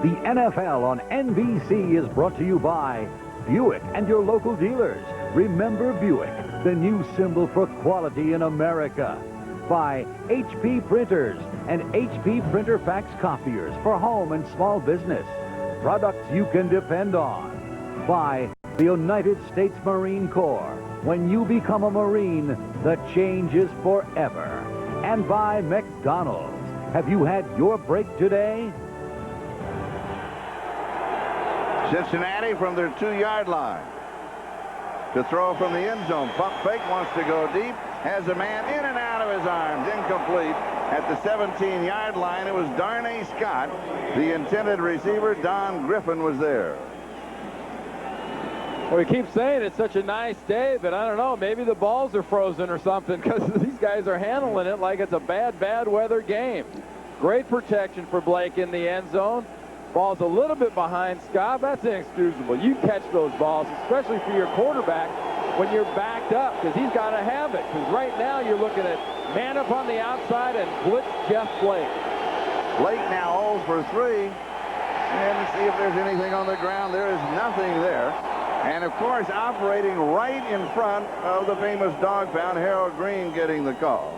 The NFL on NBC is brought to you by Buick and your local dealers. Remember Buick, the new symbol for quality in America. By HP Printers and HP Printer Fax Copiers for home and small business. Products you can depend on. By the United States Marine Corps. When you become a Marine, the change is forever. And by McDonald's. Have you had your break today? Cincinnati from their 2-yard line. To throw from the end zone. Pump fake, wants to go deep. Has a man in and out of his arms. Incomplete. At the 17-yard line, it was Darnay Scott. The intended receiver, Don Griffin, was there. Well, we keep saying it's such a nice day, but I don't know, maybe the balls are frozen or something because these guys are handling it like it's a bad weather game. Great protection for Blake in the end zone. Ball's a little bit behind Scott. That's inexcusable. You catch those balls, especially for your quarterback when you're backed up, because he's got to have it. Because right now you're looking at man up on the outside and blitz Jeff Blake. Blake now 0 for 3. And see if there's anything on the ground. There is nothing there. And, of course, operating right in front of the famous dog pound, Harold Green getting the call.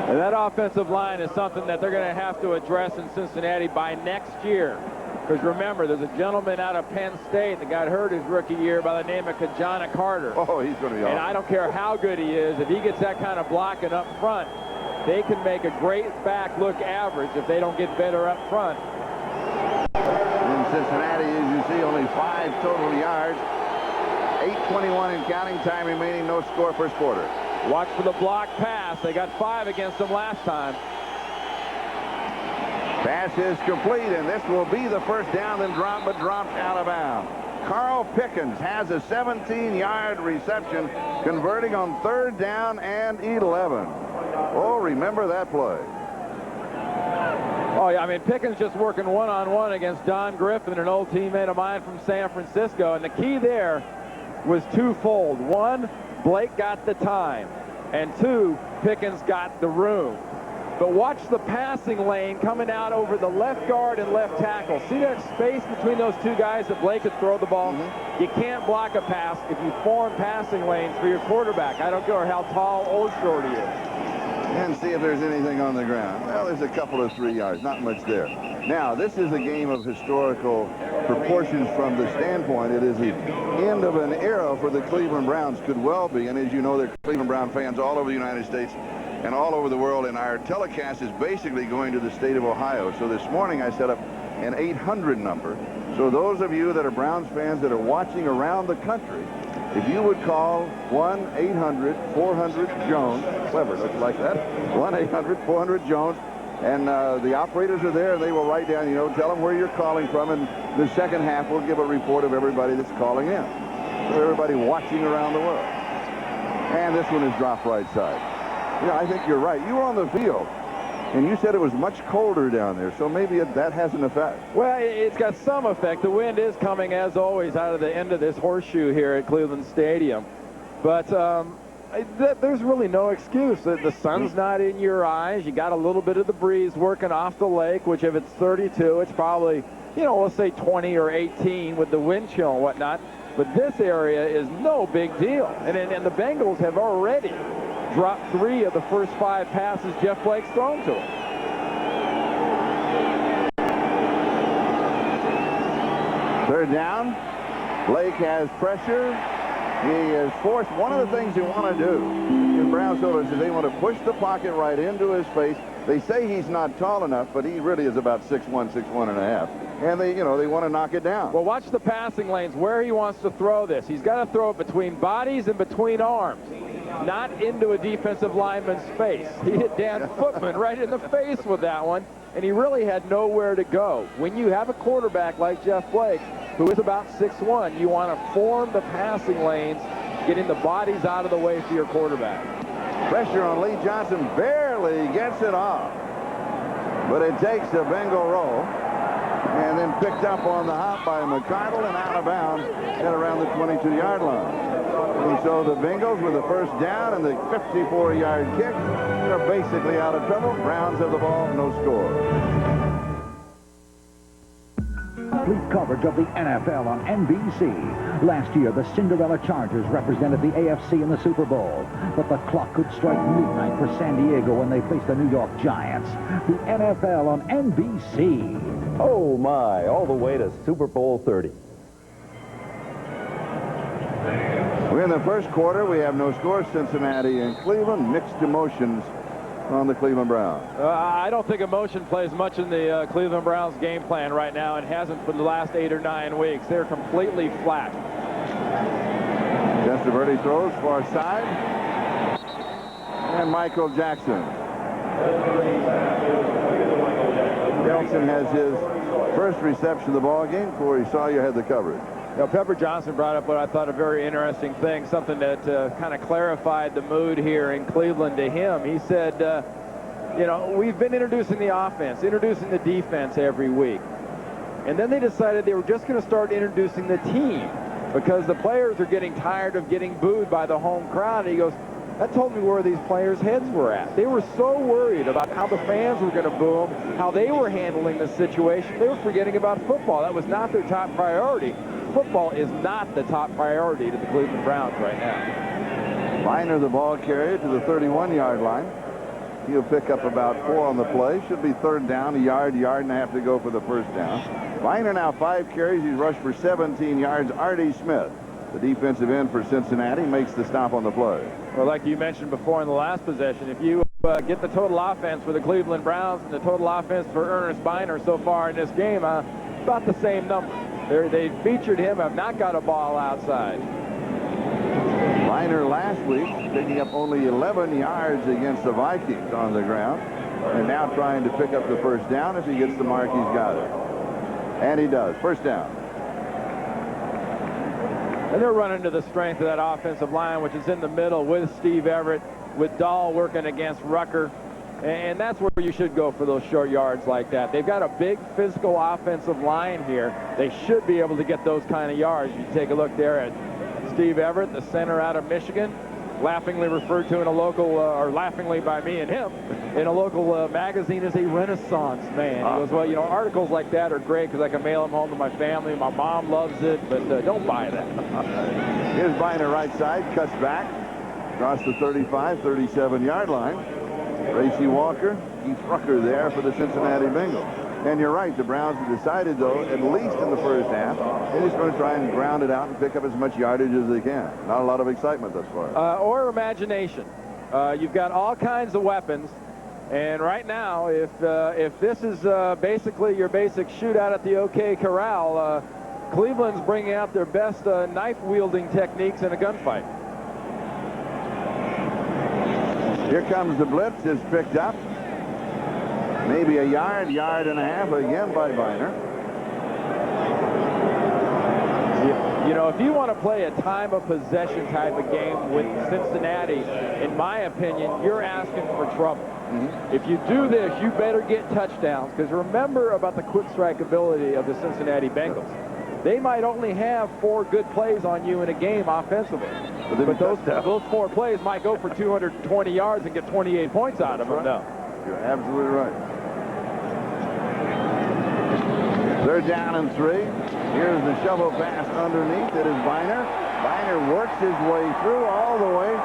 And that offensive line is something that they're going to have to address in Cincinnati by next year. Because remember, there's a gentleman out of Penn State that got hurt his rookie year by the name of Kajana Carter. Oh, he's going to be awesome. And I don't care how good he is, if he gets that kind of blocking up front, they can make a great back look average if they don't get better up front. In Cincinnati, as you see, only 5 total yards. 8:21 in counting, time remaining, no score first quarter. Watch for the block pass. They got 5 against them last time. Pass is complete, and this will be the first down, then dropped out of bounds. Carl Pickens has a 17-yard reception, converting on 3rd down and 11. Oh, remember that play. Oh, yeah, I mean, Pickens just working one-on-one against Don Griffin, an old teammate of mine from San Francisco, and the key there was twofold. 1, Blake got the time, and 2, Pickens got the room. But watch the passing lane coming out over the left guard and left tackle. See that space between those 2 guys that Blake could throw the ball? You can't block a pass if you form passing lanes for your quarterback. I don't care how tall or short he is. and see if there's anything on the ground. Well, there's a couple of 3 yards, not much there. Now, this is a game of historical proportions from the standpoint. It is the end of an era for the Cleveland Browns, could well be. And as you know, there are Cleveland Brown fans all over the United States and all over the world. And our telecast is basically going to the state of Ohio. So this morning I set up an 800 number. So those of you that are Browns fans that are watching around the country, if you would call 1-800-400-JONES, clever, looks like that, 1-800-400-JONES, and the operators are there, and they will write down, you know, tell them where you're calling from, and the second half will give a report of everybody that's calling in. So everybody watching around the world. And this one is dropped right side. Yeah, I think you're right. You were on the field, and you said it was much colder down there, so maybe that has an effect. Well, it's got some effect. The wind is coming, as always, out of the end of this horseshoe here at Cleveland Stadium. But there's really no excuse. The sun's not in your eyes. You got a little bit of the breeze working off the lake, which if it's 32, it's probably, you know, let's say 20 or 18 with the wind chill and whatnot. But this area is no big deal. And the Bengals have already dropped 3 of the first 5 passes Jeff Blake's thrown to him. Third down. Blake has pressure. He is forced. One of the things you want to do in Browns is they want to push the pocket right into his face. They say he's not tall enough, but he really is about 6'1", 6'1 and a half. And they want to knock it down. Well, watch the passing lanes where he wants to throw this. He's got to throw it between bodies and between arms, not into a defensive lineman's face. He hit Dan Footman right in the face with that one, and he really had nowhere to go. When you have a quarterback like Jeff Blake, who is about 6'1", you want to form the passing lanes, getting the bodies out of the way for your quarterback. Pressure on Lee Johnson, barely gets it off. But it takes a Bengal roll, and then picked up on the hop by McCardle and out of bounds at around the 22-yard line. And so the Bengals with the first down and the 54-yard kick are basically out of trouble. Browns have the ball, no score. Complete coverage of the NFL on NBC. Last year, the Cinderella Chargers represented the AFC in the Super Bowl, but the clock could strike midnight for San Diego when they faced the New York Giants. The NFL on NBC. Oh, my, all the way to Super Bowl 30. We're in the first quarter. We have no score. Cincinnati and Cleveland. Mixed emotions on the Cleveland Browns. I don't think emotion plays much in the Cleveland Browns game plan right now, and hasn't for the last 8 or 9 weeks. They're completely flat. Testaverde throws far side. And Michael Jackson. Nelson has his first reception of the ball game. Corey Sawyer had the coverage. Now, Pepper Johnson brought up what I thought a very interesting thing, something that kind of clarified the mood here in Cleveland to him. He said, you know, we've been introducing the offense, introducing the defense every week. And then they decided they were just going to start introducing the team because the players are getting tired of getting booed by the home crowd. And he goes, that told me where these players' heads were at. They were so worried about how the fans were going to boo them, how they were handling the situation. They were forgetting about football. That was not their top priority. Football is not the top priority to the Cleveland Browns right now. Minor, the ball carrier, to the 31-yard line. He'll pick up about 4 on the play. Should be third down, a yard and a half to go for the first down. Minor now 5 carries. He's rushed for 17 yards. Artie Smith, the defensive end for Cincinnati, makes the stop on the play. Well, like you mentioned before in the last possession, if you get the total offense for the Cleveland Browns and the total offense for Ernest Biner so far in this game, about the same number. They featured him, have not got a ball outside. Biner last week picking up only 11 yards against the Vikings on the ground, and now trying to pick up the first down. If he gets the mark, he's got it. And he does. First down. And they're running to the strength of that offensive line, which is in the middle with Steve Everett, with Dahl working against Rucker. And that's where you should go for those short yards like that. They've got a big physical offensive line here. They should be able to get those kind of yards. You take a look there at Steve Everett, the center out of Michigan, laughingly referred to in a local, or laughingly by me and him, in a local magazine as a Renaissance man. He goes, well, you know, articles like that are great because I can mail them home to my family. My mom loves it, but don't buy that. Here's Biner right side, cuts back, across the 35, 37-yard line. Tracy Walker, Keith Rucker there for the Cincinnati Bengals. And you're right, the Browns have decided, though, at least in the first half, they're just going to try and ground it out and pick up as much yardage as they can. Not a lot of excitement thus far. Or imagination. You've got all kinds of weapons. And right now, if this is basically your basic shootout at the OK Corral, Cleveland's bringing out their best knife-wielding techniques in a gunfight. Here comes the blitz. It's picked up. Maybe a yard, yard and a half again by Viner. You know, if you want to play a time of possession type of game with Cincinnati, in my opinion, you're asking for trouble. If you do this, you better get touchdowns, because remember about the quick strike ability of the Cincinnati Bengals. They might only have 4 good plays on you in a game offensively, but those 4 plays might go for 220 yards and get 28 points out of them. No. You're absolutely right. 3rd down and 3. Here's the shovel pass underneath. It is Viner. Viner works his way through all the way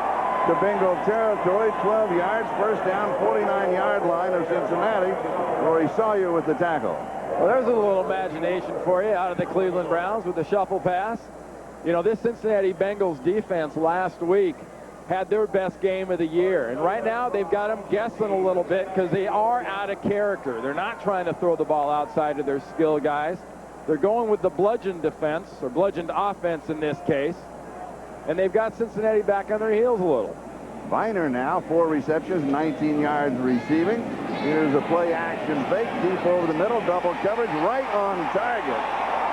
to Bengal territory. 12 yards, first down, 49-yard line of Cincinnati. Corey Sawyer with the tackle. Well, there's a little imagination for you out of the Cleveland Browns with the shuffle pass. You know, this Cincinnati Bengals defense last week had their best game of the year. And right now they've got them guessing a little bit because they are out of character. They're not trying to throw the ball outside of their skill guys. They're going with the bludgeon defense, or bludgeoned offense in this case. And they've got Cincinnati back on their heels a little. Viner now, 4 receptions, 19 yards receiving. Here's a play action fake, deep over the middle, double coverage, right on target.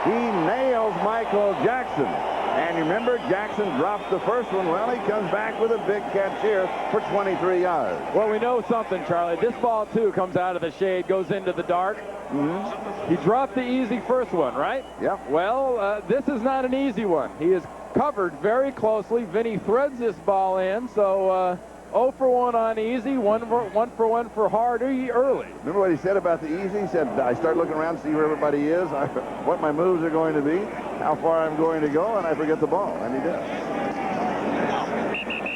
He nails Michael Jackson. And you remember, Jackson dropped the first one. Well, he comes back with a big catch here for 23 yards. Well, we know something, Charlie. This ball, too, comes out of the shade, goes into the dark. He dropped the easy first one, right? Yep. Well, this is not an easy one. He is covered very closely. Vinny threads this ball in, so 0 for 1 on easy, 1 for 1 for hard early. Remember what he said about the easy? He said, I start looking around to see where everybody is, what my moves are going to be, how far I'm going to go, and I forget the ball, and he did.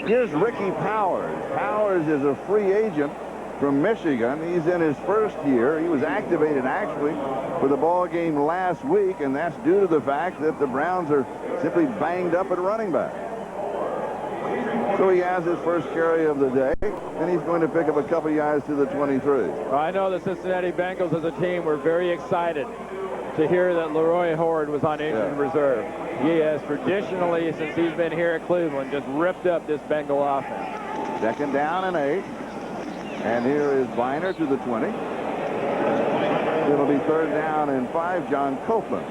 Here's Ricky Powers. Powers is a free agent from Michigan. He's in his first year. He was activated, actually, for the ball game last week, and that's due to the fact that the Browns are simply banged up at running back. So he has his first carry of the day, and he's going to pick up a couple yards to the 23. Well, I know the Cincinnati Bengals as a team were very excited to hear that Leroy Horde was on injured reserve. He has traditionally, since he's been here at Cleveland, just ripped up this Bengal offense. 2nd down and 8. And here is Viner to the 20. It'll be 3rd down and 5. John Copeland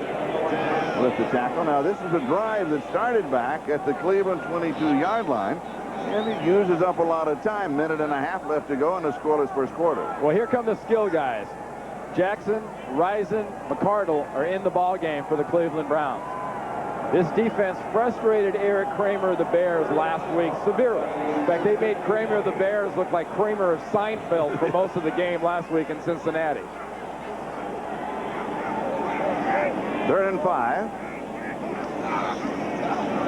with the tackle. Now, this is a drive that started back at the Cleveland 22-yard line, and it uses up a lot of time. 1.5 minutes left to go in the scoreless first quarter. Well, here come the skill guys. Jackson, Risen, McCardle are in the ball game for the Cleveland Browns. This defense frustrated Eric Kramer of the Bears last week severely. In fact, they made Kramer of the Bears look like Kramer of Seinfeld for most of the game last week in Cincinnati. 3rd and 5.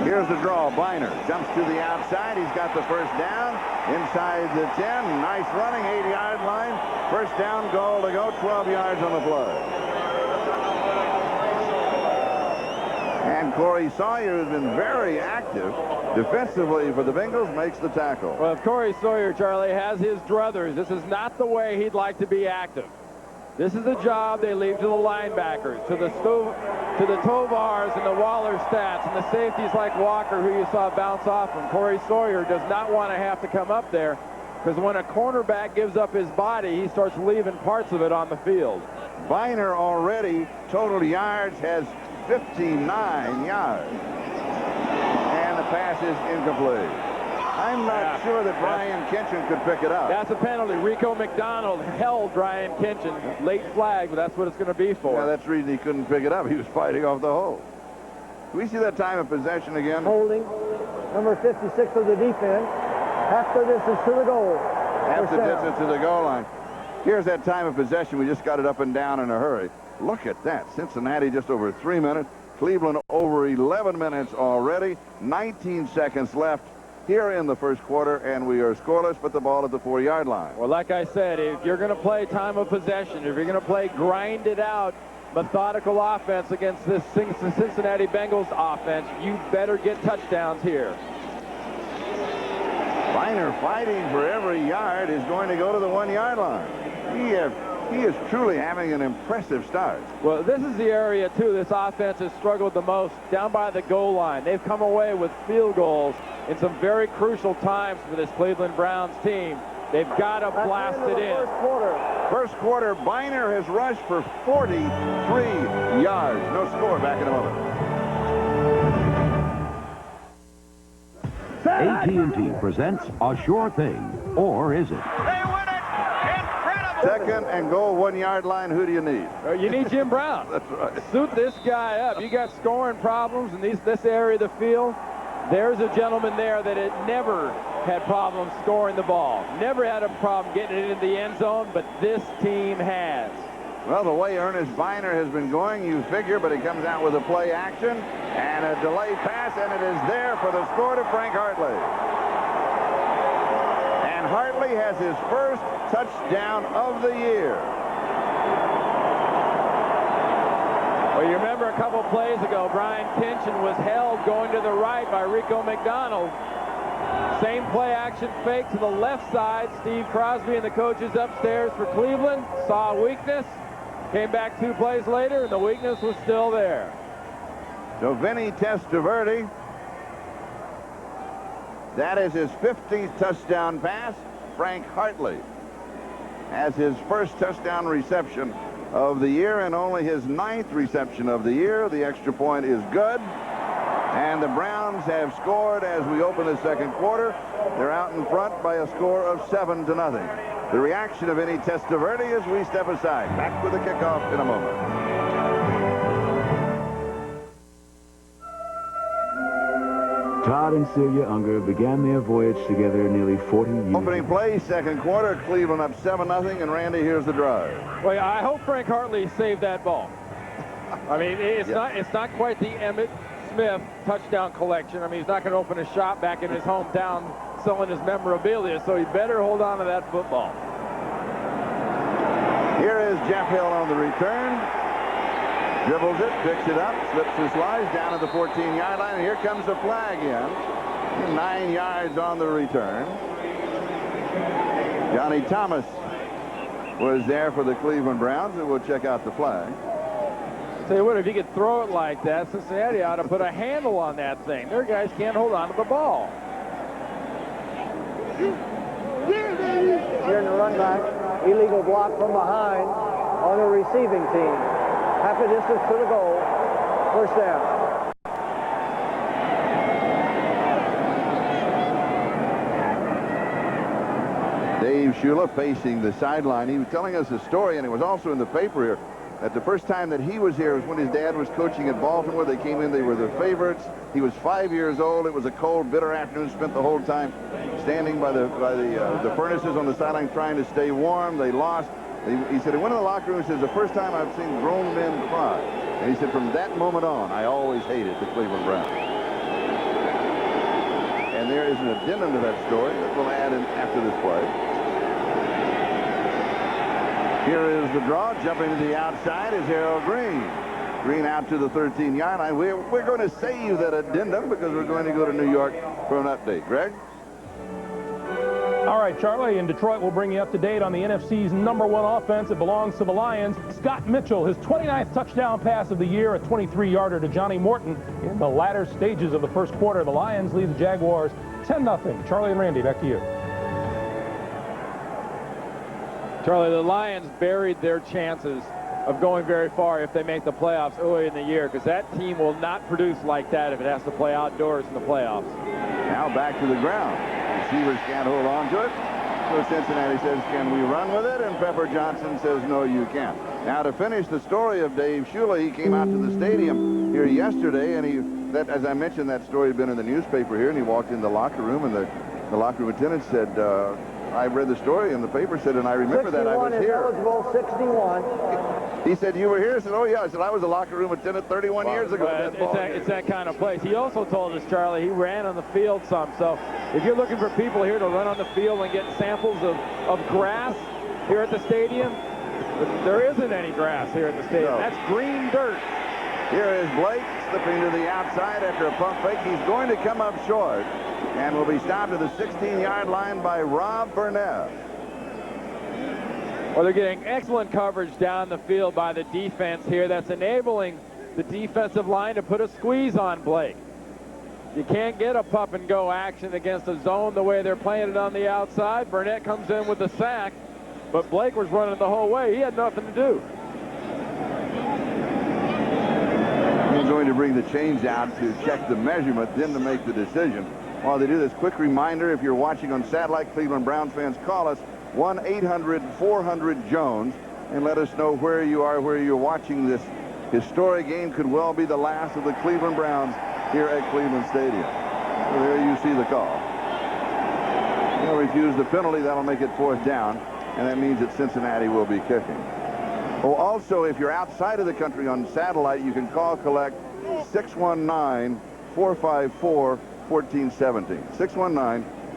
Here's the draw. Viner jumps to the outside. He's got the first down inside the 10. Nice running, 80-yard line. First down, goal to go, 12 yards on the play. And Corey Sawyer has been very active defensively for the Bengals, makes the tackle. Well, if Corey Sawyer, Charlie, has his druthers, this is not the way he'd like to be active. This is a job they leave to the linebackers, to the Tovars and the Waller stats and the safeties like Walker, who you saw bounce off him. Corey Sawyer does not want to have to come up there, because when a cornerback gives up his body, he starts leaving parts of it on the field. Viner already, total yards, has 59 yards. And the pass is incomplete. I'm not sure that Brian Kitchen could pick it up. That's a penalty. Rico McDonald held Brian Kitchen. Late flag, but that's what it's going to be for. Yeah, that's the reason he couldn't pick it up. He was fighting off the hole. Can we see that time of possession again? Holding. Number 56 of the defense. Half the distance to the goal. Half the distance to the goal line. Here's that time of possession. We just got it up and down in a hurry. Look at that. Cincinnati just over 3 minutes. Cleveland over 11 minutes already. 19 seconds left. here in the first quarter, and we are scoreless, but the ball at the 4-yard line. Well, like I said, if you're going to play time of possession, if you're going to play grinded out, methodical offense against this Cincinnati Bengals offense, you better get touchdowns here. Biner, fighting for every yard, is going to go to the 1-yard line. He is truly having an impressive start. Well, this is the area, too, this offense has struggled the most, down by the goal line. They've come away with field goals in some very crucial times for this Cleveland Browns team. They've got to blast it in. First quarter, Biner has rushed for 43 yards. No score. Back in a moment. AT&T presents A Sure Thing, or is it? Second and goal, 1-yard line. Who do you need? You need Jim Brown. That's right. Suit this guy up. You got scoring problems in this area of the field. There's a gentleman there that had never had problems scoring the ball. Never had a problem getting it into the end zone, but this team has. Well, the way Ernest Biner has been going, you figure, but he comes out with a play action and a delay pass, and it is there for the score to Frank Hartley. And Hartley has his first touchdown of the year. Well, you remember a couple plays ago, Brian Kinchin was held going to the right by Rico McDonald. Same play action fake to the left side. Steve Crosby and the coaches upstairs for Cleveland saw a weakness. Came back 2 plays later, and the weakness was still there. So Vinny Testaverde, that is his 15th touchdown pass. Frank Hartley has his first touchdown reception of the year and only his 9th reception of the year. The extra point is good. And the Browns have scored as we open the second quarter. They're out in front by a score of 7-0. The reaction of Vinny Testaverde as we step aside. Back with the kickoff in a moment. Todd and Celia Unger began their voyage together nearly 40 years. Opening play, second quarter. Cleveland up 7-0. And Randy, here's the drive. Well, I hope Frank Hartley saved that ball. I mean, it's not quite the Emmitt Smith touchdown collection. I mean, he's not going to open a shop back in his hometown selling his memorabilia, so he better hold on to that football. Here is Jeff Hill on the return. Dribbles it, picks it up, slips and slides down at the 14-yard line, and here comes a flag in. 9 yards on the return. Johnny Thomas was there for the Cleveland Browns, and we'll check out the flag. Tell you what, if you could throw it like that, Cincinnati ought to put a handle on that thing. Their guys can't hold on to the ball. Here in the run back, illegal block from behind on the receiving team. Half a distance to the goal. First down. Dave Shula pacing the sideline. He was telling us a story, and it was also in the paper here, that the first time that he was here was when his dad was coaching at Baltimore. They came in, they were the favorites. He was 5 years old. It was a cold, bitter afternoon. Spent the whole time standing by the furnaces on the sideline trying to stay warm. They lost. He said he went in the locker room and says, the first time I've seen grown men cry. And he said, from that moment on, I always hated the Cleveland Browns. And there is an addendum to that story that we'll add in after this play. Here is the draw. Jumping to the outside is Harold Green. Green out to the 13-yard line. We're going to save that addendum because we're going to go to New York for an update. Greg? All right, Charlie, in Detroit, we'll bring you up to date on the NFC's #1 offense. It belongs to the Lions. Scott Mitchell, his 29th touchdown pass of the year, a 23-yarder to Johnny Morton in the latter stages of the first quarter. The Lions lead the Jaguars 10-0. Charlie and Randy, back to you. Charlie, the Lions buried their chances of going very far if they make the playoffs early in the year, because that team will not produce like that if it has to play outdoors in the playoffs. Now back to the ground. Receivers can't hold on to it. So Cincinnati says, can we run with it? And Pepper Johnson says, no, you can't. Now to finish the story of Dave Shula, he came out to the stadium here yesterday, and as I mentioned, that story had been in the newspaper here, and he walked in the locker room, and the locker room attendant said, I read the story in the paper, said, and I remember that I was 61 is here. eligible, 61. He said, you were here? I said, oh, yeah. I said, I was a locker room attendant 31 years ago. It's that kind of place. He also told us, Charlie, he ran on the field some. So if you're looking for people here to run on the field and get samples of grass here at the stadium, there isn't any grass here at the stadium. No. That's green dirt. Here is Blake slipping to the outside after a pump fake. He's going to come up short and will be stopped at the 16-yard line by Rob Burnett. Well, they're getting excellent coverage down the field by the defense here. That's enabling the defensive line to put a squeeze on Blake. You can't get a pup-and-go action against a zone the way they're playing it on the outside. Burnett comes in with the sack, but Blake was running the whole way. He had nothing to do. He's going to bring the chains out to check the measurement, then to make the decision. While they do this, quick reminder, if you're watching on satellite, Cleveland Browns fans, call us 1-800-400-JONES and let us know where you are, where you're watching this historic game. Could well be the last of the Cleveland Browns here at Cleveland Stadium. So there you see the call. They'll refuse the penalty. That'll make it 4th down, and that means that Cincinnati will be kicking. Oh, also, if you're outside of the country on satellite, you can call collect 619-454-1417.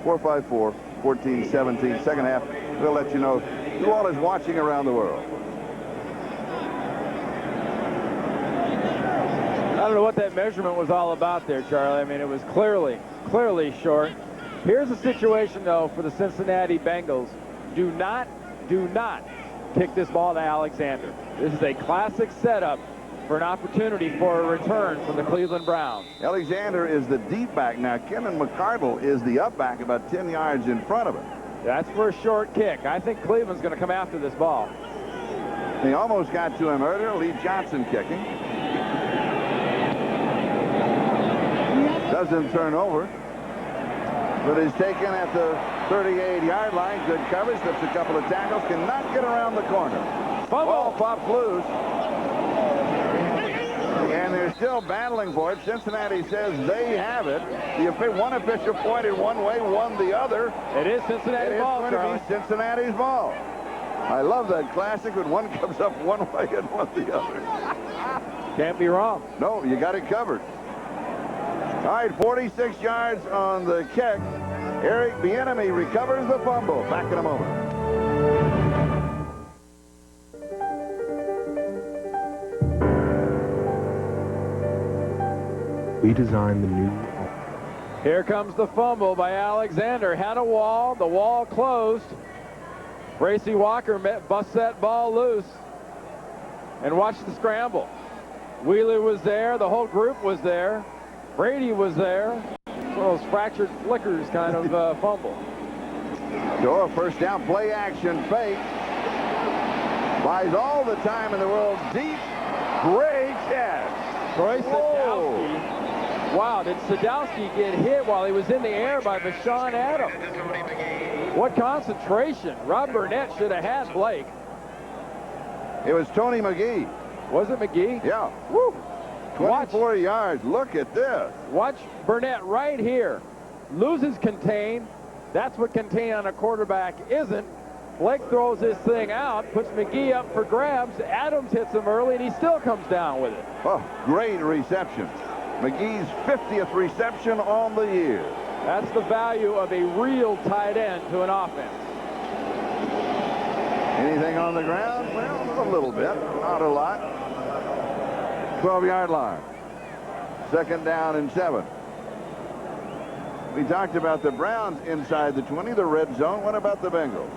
619-454-1417. Second half, we'll let you know who all is watching around the world. I don't know what that measurement was all about there, Charlie. I mean, it was clearly Here's the situation, though, for the Cincinnati Bengals. Do not kick this ball to Alexander. This is a classic setup for an opportunity for a return from the Cleveland Browns. Alexander is the deep back. Now, Kenan McCardle is the up back about 10 yards in front of him. That's for a short kick. I think Cleveland's going to come after this ball. They almost got to him earlier. Lee Johnson kicking. Doesn't turn over, but is taken at the 38-yard line. Good coverage, slips a couple of tackles, cannot get around the corner. Ball pops loose. And they're still battling for it. Cincinnati says they have it. One official pointed one way, one the other. It is Cincinnati's ball, It's going to be Cincinnati's ball. I love that classic when one comes up one way and one the other. Can't be wrong. No, you got it covered. All right, 46 yards on the kick. Eric Bieniemy recovers the fumble. Back in a moment. We designed the new... Here comes the fumble by Alexander. Had a wall. The wall closed. Bracy Walker busts that ball loose. And watch the scramble. Wheeler was there. The whole group was there. Brady was there. One of those fractured flickers kind of fumble. So a first down play action fake. Buys all the time in the world. Deep. Great catch. Troy Sadowski. Wow, did Sadowski get hit while he was in the air by Vashon Adams? What concentration. Rob Burnett should have had Blake. It was Tony McGee. Was it McGee? Yeah. Woo. 24 yards. Look at this. Watch Burnett right here. Loses contain. That's what contain on a quarterback isn't. Blake throws this thing out, puts McGee up for grabs. Adams hits him early, and he still comes down with it. Oh, great reception. McGee's 50th reception on the year. That's the value of a real tight end to an offense. Anything on the ground? Well, a little bit. Not a lot. 12-yard line. Second down and 7. We talked about the Browns inside the 20, the red zone. What about the Bengals?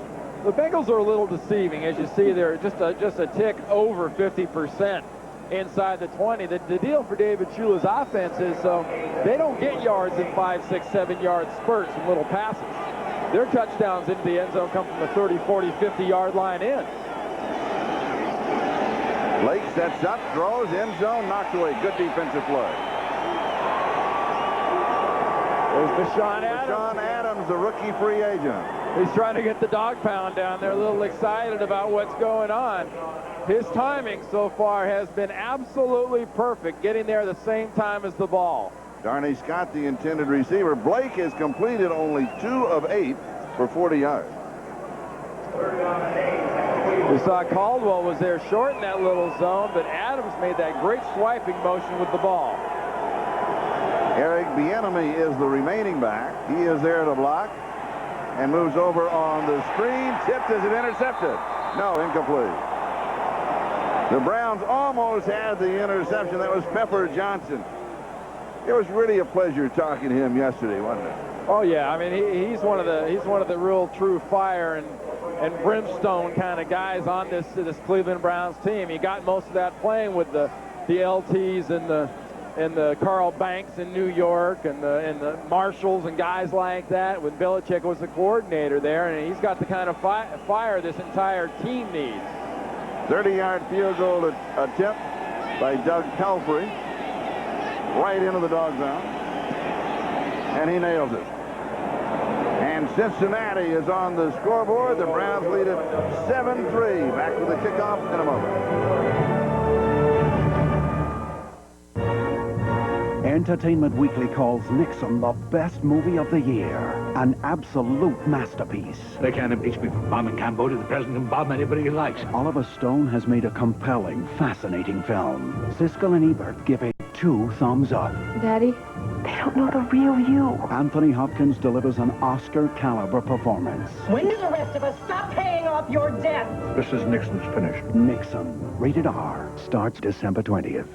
The Bengals are a little deceiving. As you see, they're just a tick over 50% inside the 20. The deal for David Shula's offense is they don't get yards in 5, 6, 7-yard spurts and little passes. Their touchdowns into the end zone come from the 30, 40, 50-yard line in. Blake sets up, throws, end zone, knocked away. Good defensive play. There's Vashon Adams. Vashon Adams, the rookie free agent. He's trying to get the dog pound down there, a little excited about what's going on. His timing so far has been absolutely perfect, getting there the same time as the ball. Darnay Scott, the intended receiver. Blake has completed only 2 of 8 for 40 yards. We saw Caldwell was there short in that little zone, but Adams made that great swiping motion with the ball. Eric Bieniemy is the remaining back. He is there to block and moves over on the screen. Tipped. Is it intercepted? No, incomplete. The Browns almost had the interception. That was Pepper Johnson. It was really a pleasure talking to him yesterday, wasn't it? Oh yeah, I mean he's one of the real true fire and brimstone kind of guys on this Cleveland Browns team. He got most of that playing with the LTs and the Carl Banks in New York and the Marshalls and guys like that when Belichick was the coordinator there, and he's got the kind of fire this entire team needs. 30-yard field goal attempt by Doug Pelfrey, right into the dog zone, and he nails it. And Cincinnati is on the scoreboard. The Browns lead it 7-3. Back with the kickoff in a moment. Entertainment Weekly calls Nixon the best movie of the year. An absolute masterpiece. They can't impeach me for bombing Cambodia. The president can bomb anybody he likes. Oliver Stone has made a compelling, fascinating film. Siskel and Ebert give it 2 thumbs up. Daddy, they don't know the real you. Anthony Hopkins delivers an Oscar-caliber performance. When do the rest of us stop paying off your debt? Mrs. Nixon's finished. Nixon, rated R, starts December 20th.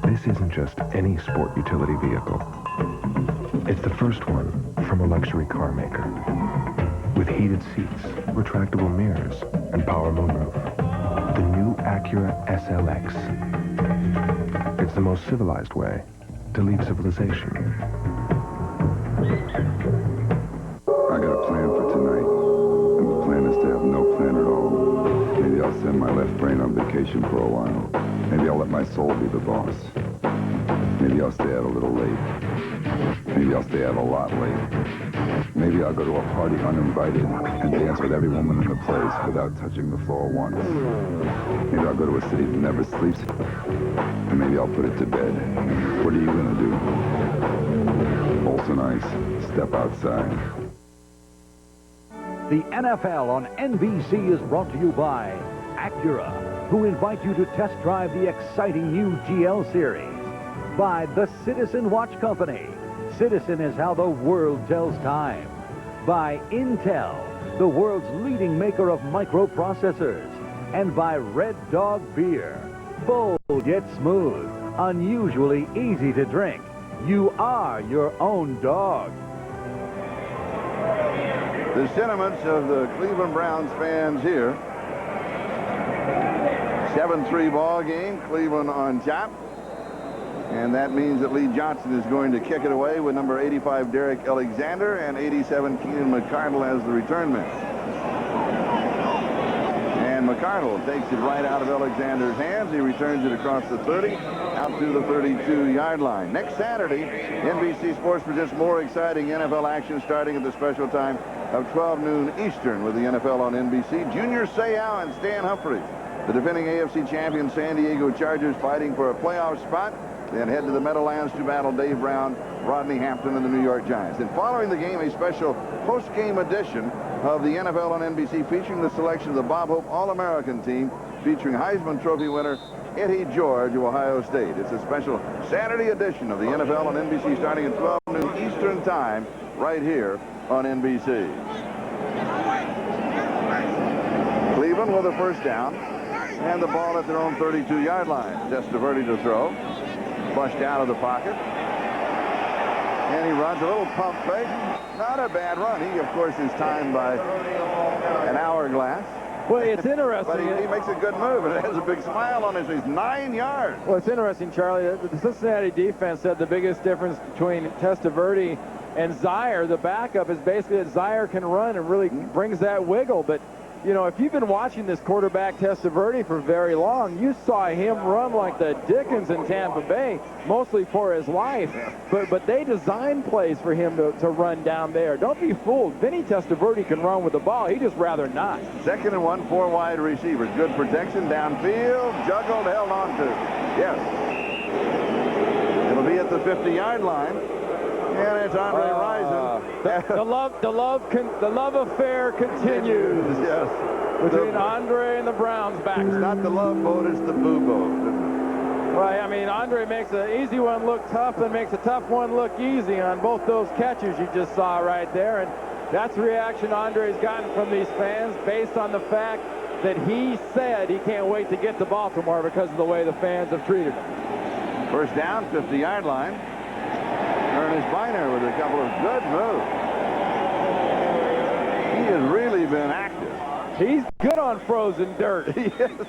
This isn't just any sport utility vehicle. It's the first one from a luxury car maker. With heated seats, retractable mirrors, and power moonroof. The new Acura SLX. It's the most civilized way to leave civilization. I got a plan for tonight, and the plan is to have no plan at all. Maybe I'll send my left brain on vacation for a while. Maybe I'll let my soul be the boss. Maybe I'll stay out a little late. Maybe I'll stay out a lot late. Maybe I'll go to a party uninvited and dance with every woman in the place without touching the floor once. Maybe I'll go to a city that never sleeps, and maybe I'll put it to bed. What are you gonna do? Olsen Ice, step outside. The NFL on NBC is brought to you by Acura, who invite you to test drive the exciting new GL series. By the Citizen Watch Company. Citizen is how the world tells time. By Intel, the world's leading maker of microprocessors. And by Red Dog Beer. Bold yet smooth, unusually easy to drink. You are your own dog. The sentiments of the Cleveland Browns fans here. 7-3 ball game, Cleveland on top. And that means that Lee Johnson is going to kick it away with number 85, Derrick Alexander, and 87, Keenan McCardle as the return man. And McCardle takes it right out of Alexander's hands. He returns it across the 30, out to the 32-yard line. Next Saturday, NBC Sports presents more exciting NFL action starting at the special time of 12 noon Eastern with the NFL on NBC. Junior Seau and Stan Humphries, the defending AFC champion San Diego Chargers, fighting for a playoff spot. Then head to the Meadowlands to battle Dave Brown, Rodney Hampton, and the New York Giants. And following the game, a special post-game edition of the NFL on NBC featuring the selection of the Bob Hope All-American team featuring Heisman Trophy winner Eddie George of Ohio State. It's a special Saturday edition of the NFL on NBC starting at 12 noon Eastern Time right here on NBC. Cleveland with a first down and the ball at their own 32-yard line. Testaverde to throw. Flushed out of the pocket. And he runs a little pump fake. Not a bad run. He, of course, is timed by an hourglass. Well, it's interesting. But he makes a good move, and it has a big smile on his face. 9 yards. Well, it's interesting, Charlie. The Cincinnati defense said the biggest difference between Testaverde and Zaire, the backup, is basically that Zaire can run and really brings that wiggle. But, you know, if you've been watching this quarterback Testaverde for very long, you saw him run like the Dickens in Tampa Bay, mostly for his life. But they designed plays for him to run down there. Don't be fooled. Vinny Testaverde can run with the ball. He'd just rather not. 2nd and 1, 4 wide receivers. Good protection downfield. Juggled, held on to. Yes. the 50-yard line. And it's Andre Rison. The love affair continues. Yes. Between Andre and the Browns backs. It's not the love boat, it's the boo boat. Right, I mean, Andre makes an easy one look tough and makes a tough one look easy on both those catches you just saw right there. And that's the reaction Andre's gotten from these fans based on the fact that he said he can't wait to get to Baltimore because of the way the fans have treated him. First down, 50-yard line. Ernest Biner with a couple of good moves. He has really been active. He's good on frozen dirt.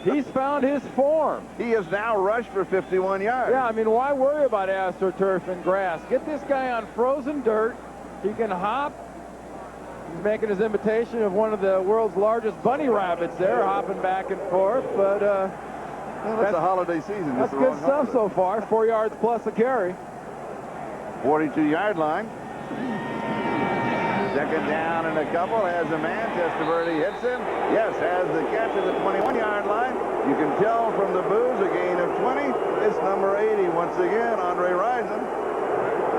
He's found his form. He has now rushed for 51 yards. Yeah, I mean, why worry about AstroTurf and grass? Get this guy on frozen dirt. He can hop. He's making his imitation of one of the world's largest bunny rabbits there, hopping back and forth. But that's a holiday season. That's good stuff so far. 4 yards plus a carry. 42-yard line. Second down and a couple. Has a man. Testaverde hits him. Yes, has the catch at the 21-yard line. You can tell from the boos a gain of 20. It's number 80 once again, Andre Rison.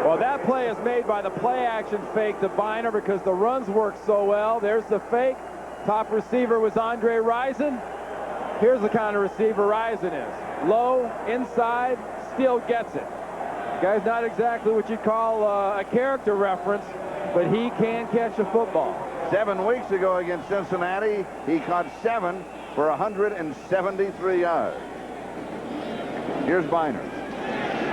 Well, that play is made by the play-action fake to Biner because the runs work so well. There's the fake. Top receiver was Andre Rison. Here's the kind of receiver Rison is. Low, inside, still gets it. Guy's not exactly what you'd call a character reference, but he can catch a football. 7 weeks ago against Cincinnati, he caught 7 for 173 yards. Here's Biner.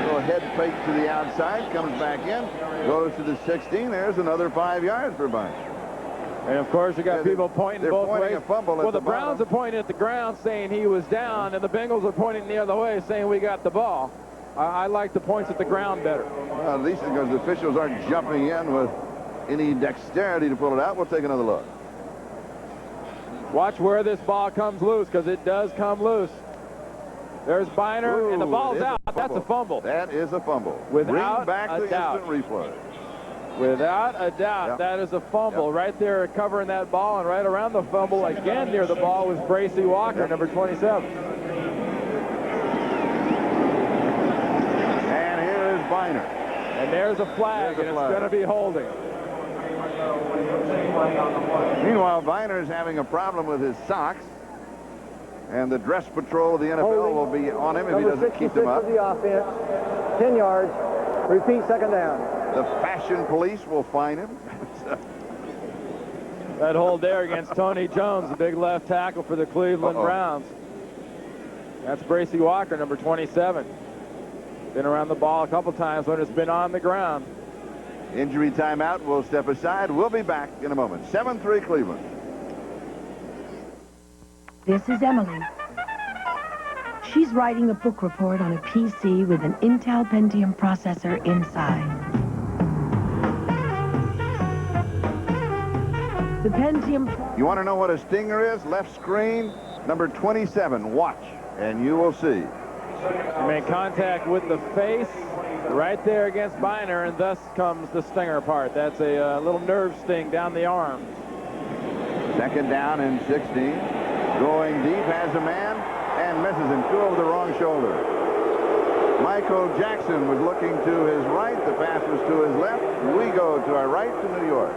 Little head fake to the outside, comes back in, goes to the 16. There's another 5 yards for Biner. And of course, you got people pointing both ways. A fumble well, at the Browns are pointing at the ground saying he was down, and the Bengals are pointing the other way saying we got the ball. I like the points at the ground better. Well, at least because the officials aren't jumping in with any dexterity to pull it out. We'll take another look. Watch where this ball comes loose, because it does come loose. There's Biner, and the ball's out. That's a fumble. That is a fumble. Without Bring back a the doubt. instant replay. Without a doubt, that is a fumble. Right there covering that ball, and right around the fumble again near the ball was Bracey Walker, number 27. And here is Biner. And there's a flag, and it's going to be holding. Meanwhile, Biner is having a problem with his socks. And the dress patrol of the NFL will be on him if he doesn't keep them up. Of the offense, 10 yards. Repeat, second down. The fashion police will fine him. That hold there against Tony Jones, the big left tackle for the Cleveland Browns. That's Bracey Walker, number 27. Been around the ball a couple times when it's been on the ground. Injury timeout. We'll step aside. We'll be back in a moment. 7-3 Cleveland. This is Emily. She's writing a book report on a PC with an Intel Pentium processor inside. The Pentium... You want to know what a stinger is? Left screen, number 27. Watch, and you will see. He made contact with the face right there against Biner, and thus comes the stinger part. That's a little nerve sting down the arm. Second down and 16. Going deep, has a man, and misses him. Two over the wrong shoulder. Michael Jackson was looking to his right. The pass was to his left. We go to our right to New York.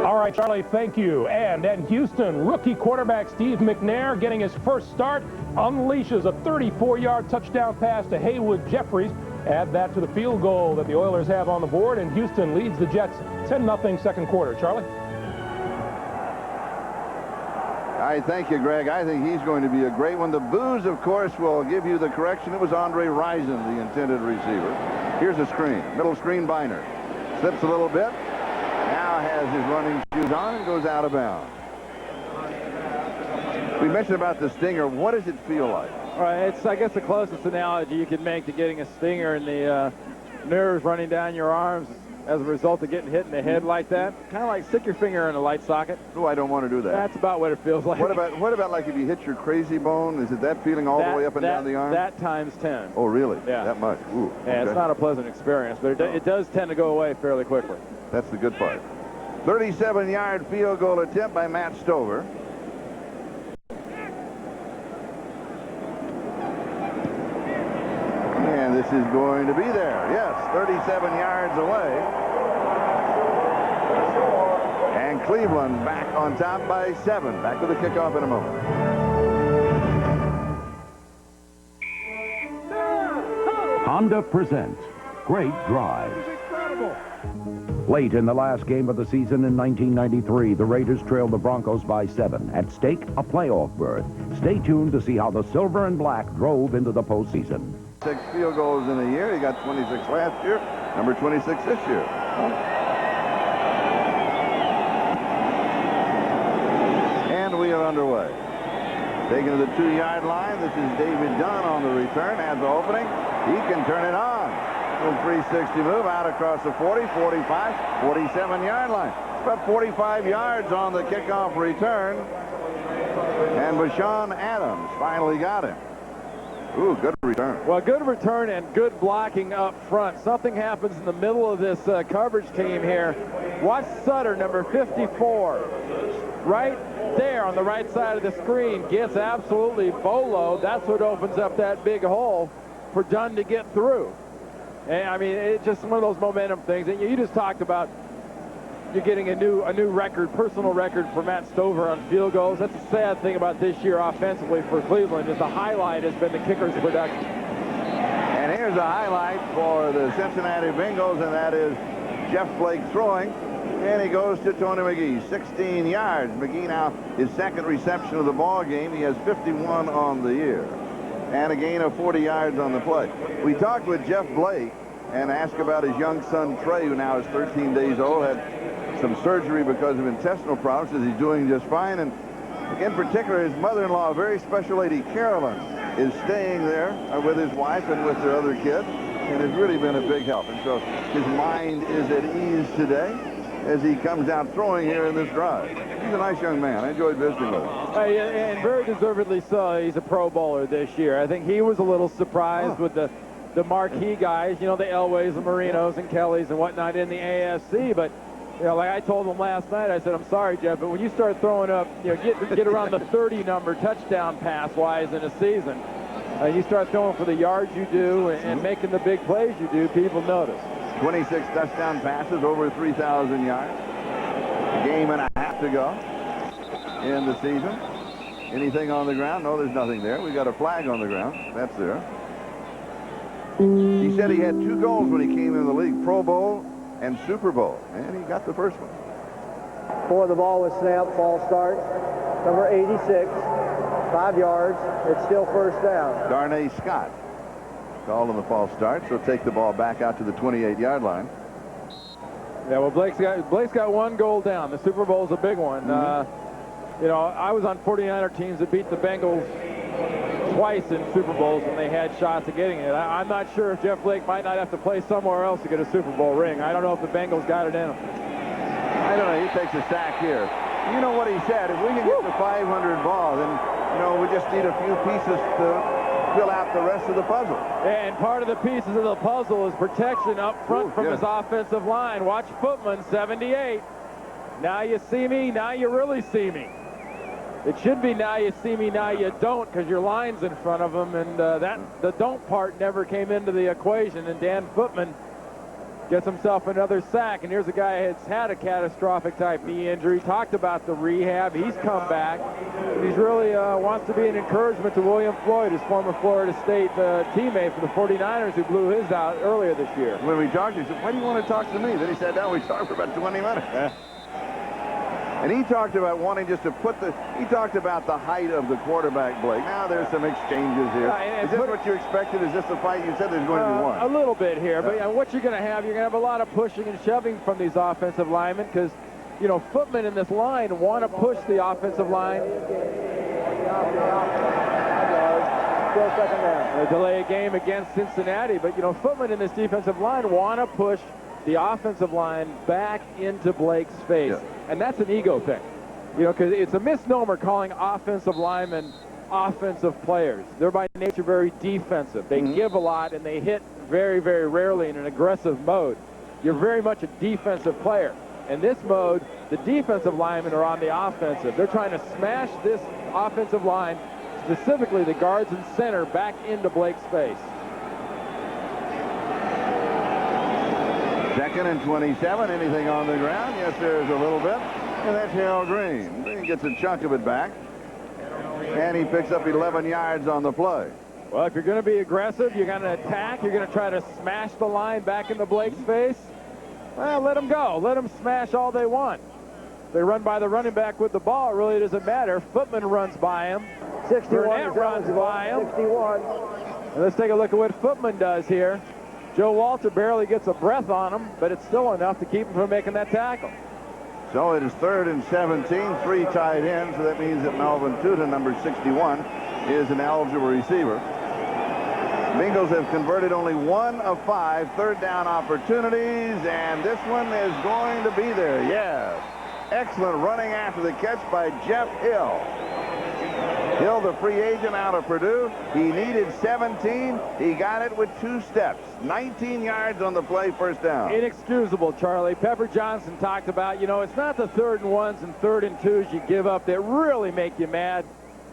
All right, Charlie, thank you. And in Houston, rookie quarterback Steve McNair getting his first start, unleashes a 34-yard touchdown pass to Haywood Jeffries. Add that to the field goal that the Oilers have on the board, and Houston leads the Jets 10-0 second quarter. Charlie? I thank you, Greg. I think he's going to be a great one. The boos, of course, will give you the correction. It was Andre Rison, the intended receiver. Here's a screen. Middle screen, Biner. Slips a little bit. Now has his running shoes on and goes out of bounds. We mentioned about the stinger. What does it feel like? All right, it's, I guess, the closest analogy you could make to getting a stinger and the nerves running down your arms as a result of getting hit in the head like that. Kind of like stick your finger in a light socket. Oh, I don't want to do that. That's about what it feels like. What about like if you hit your crazy bone? Is it that feeling all the way up and down the arm? That times 10. Oh, really? Yeah. That much? Ooh, yeah, okay. It's not a pleasant experience, but it does tend to go away fairly quickly. That's the good part. 37-yard field goal attempt by Matt Stover. And this is going to be there. Yes, 37 yards away. And Cleveland back on top by 7. Back to the kickoff in a moment. Honda presents Great Drives. Late in the last game of the season in 1993, the Raiders trailed the Broncos by 7. At stake, a playoff berth. Stay tuned to see how the Silver and Black drove into the postseason. 6 field goals in a year. He got 26 last year, number 26 this year. And we are underway. Taking to the 2-yard line. This is David Dunn on the return. Has the opening. He can turn it on. Little 360 move out across the 40, 45, 47-yard line. About 45 yards on the kickoff return. And Bashan Adams finally got him. Ooh, good return. Well, good return and good blocking up front. Something happens in the middle of this coverage team here. Watch Sutter, number 54. Right there on the right side of the screen. Gets absolutely boloed. That's what opens up that big hole for Dunn to get through. And I mean, it's just one of those momentum things. And you just talked about you're getting a new record, personal record for Matt Stover on field goals. That's a sad thing about this year offensively for Cleveland, is the highlight has been the kicker's production. And here's a highlight for the Cincinnati Bengals, and that is Jeff Blake throwing. And he goes to Tony McGee, 16 yards. McGee now his second reception of the ball game. He has 51 on the year. And a gain of 40 yards on the play. We talked with Jeff Blake and asked about his young son Trey, who now is 13 days old, had some surgery because of intestinal problems. Says he's doing just fine. And in particular, his mother-in-law, a very special lady, Carolyn, is staying there with his wife and with their other kid, and has really been a big help. And so his mind is at ease today as he comes out throwing here in this drive. He's a nice young man. I enjoyed visiting with him. And very deservedly so. He's a Pro Bowler this year. I think he was a little surprised with the marquee guys, you know, the Elways, the Marinos, and Kellys and whatnot in the AFC. But, you know, like I told him last night, I said, I'm sorry, Jeff, but when you start throwing up, you know, get around the 30 number touchdown pass-wise in a season, you start throwing for the yards you do and making the big plays you do, people notice. 26 touchdown passes, over 3,000 yards. A game and a half to go in the season. Anything on the ground? No, there's nothing there. We got a flag on the ground. That's there. He said he had 2 goals when he came in the league, Pro Bowl and Super Bowl, and he got the first one. Before the ball was snapped, false start. Number 86, 5 yards. It's still first down. Darnay Scott called on the false start, so take the ball back out to the 28-yard line. Yeah, well, Blake's got 1 goal down. The Super Bowl's a big one. You know, I was on 49er teams that beat the Bengals twice in Super Bowls when they had shots at getting it. I'm not sure if Jeff Blake might not have to play somewhere else to get a Super Bowl ring. I don't know if the Bengals got it in him. I don't know. He takes a sack here. You know what he said? If we can get to 500 ball, then, you know, we just need a few pieces to fill out the rest of the puzzle. And part of the pieces of the puzzle is protection up front from his offensive line. Watch Footman, 78. Now you see me, now you really see me. It should be now you see me, now you don't, because your line's in front of him, and the don't part never came into the equation, and Dan Footman gets himself another sack. And here's a guy that's had a catastrophic type knee injury. Talked about the rehab. He's come back. He's really wants to be an encouragement to William Floyd, his former Florida State teammate for the 49ers, who blew his out earlier this year. When we talked, he said, why do you want to talk to me? Then he sat down. We talked for about 20 minutes. And he talked about wanting just to he talked about the height of the quarterback, Blake. Now there's some exchanges here. Is this what you expected? Is this the fight? You said there's going to be one. A little bit here, but what you're going to have a lot of pushing and shoving from these offensive linemen, because, you know, Footman in this line want to push the offensive line. Still second down. They delay a game against Cincinnati, but, you know, Footman in this defensive line want to push the offensive line back into Blake's face. Yeah. And that's an ego thing. You know, because it's a misnomer calling offensive linemen offensive players. They're by nature very defensive. They give a lot, and they hit very, very rarely in an aggressive mode. You're very much a defensive player. In this mode, the defensive linemen are on the offensive. They're trying to smash this offensive line, specifically the guards and center, back into Blake's face. 2nd and 27. Anything on the ground? Yes, there's a little bit. And that's Harold Green. He gets a chunk of it back. And he picks up 11 yards on the play. Well, if you're going to be aggressive, you're going to attack, you're going to try to smash the line back into Blake's face, well, let them go. Let them smash all they want. They run by the running back with the ball. It really doesn't matter. Footman runs by him. 61 Burnett runs by him. 61. And let's take a look at what Footman does here. Joe Walter barely gets a breath on him, but it's still enough to keep him from making that tackle. So it is 3rd and 17, 3 tight ends. So that means that Melvin Tuta, number 61, is an eligible receiver. Bengals have converted only 1 of 5 third down opportunities, and this one is going to be there. Yes. Excellent running after the catch by Jeff Hill. Hill, the free agent out of Purdue. He needed 17. He got it with 2 steps. 19 yards on the play, first down. Inexcusable, Charlie. Pepper Johnson talked about, you know, it's not the 3rd and 1s and 3rd and 2s you give up that really make you mad.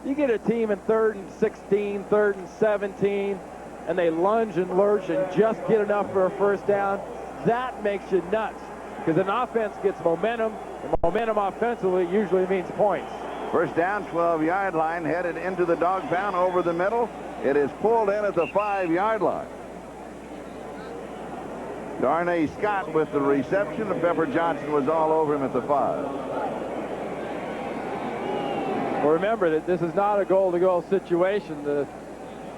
You get a team in 3rd and 16, 3rd and 17, and they lunge and lurch and just get enough for a first down. That makes you nuts because an offense gets momentum, and momentum offensively usually means points. First down, 12-yard line, headed into the dog pound over the middle. It is pulled in at the 5-yard line. Darnay Scott with the reception, and Pepper Johnson was all over him at the 5. Well, remember that this is not a goal-to-goal situation. The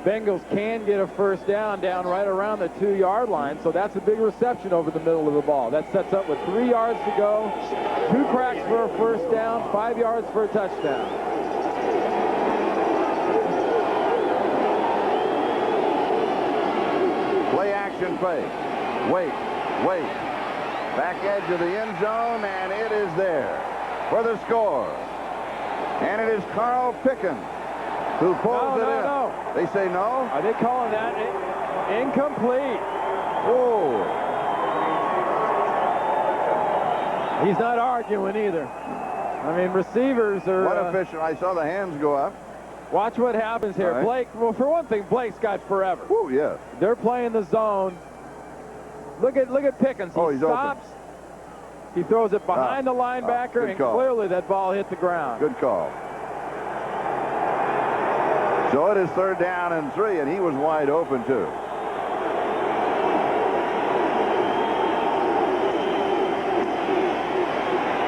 Bengals can get a first down right around the 2-yard line, so that's a big reception over the middle of the ball. That sets up with 3 yards to go, 2 cracks for a first down, 5 yards for a touchdown. Play action fake. Wait. Back edge of the end zone, and it is there for the score. And it is Carl Pickens who pulls it in. No. They say no? Are they calling that incomplete? Oh. He's not arguing either. I mean, receivers are... What official? I saw the hands go up. Watch what happens here. Right. Blake, well, for one thing, Blake's got forever. Oh, yes. They're playing the zone. Look at Pickens. He stops. Open. He throws it behind the linebacker, and clearly that ball hit the ground. Good call. So it is 3rd down and 3, and he was wide open, too.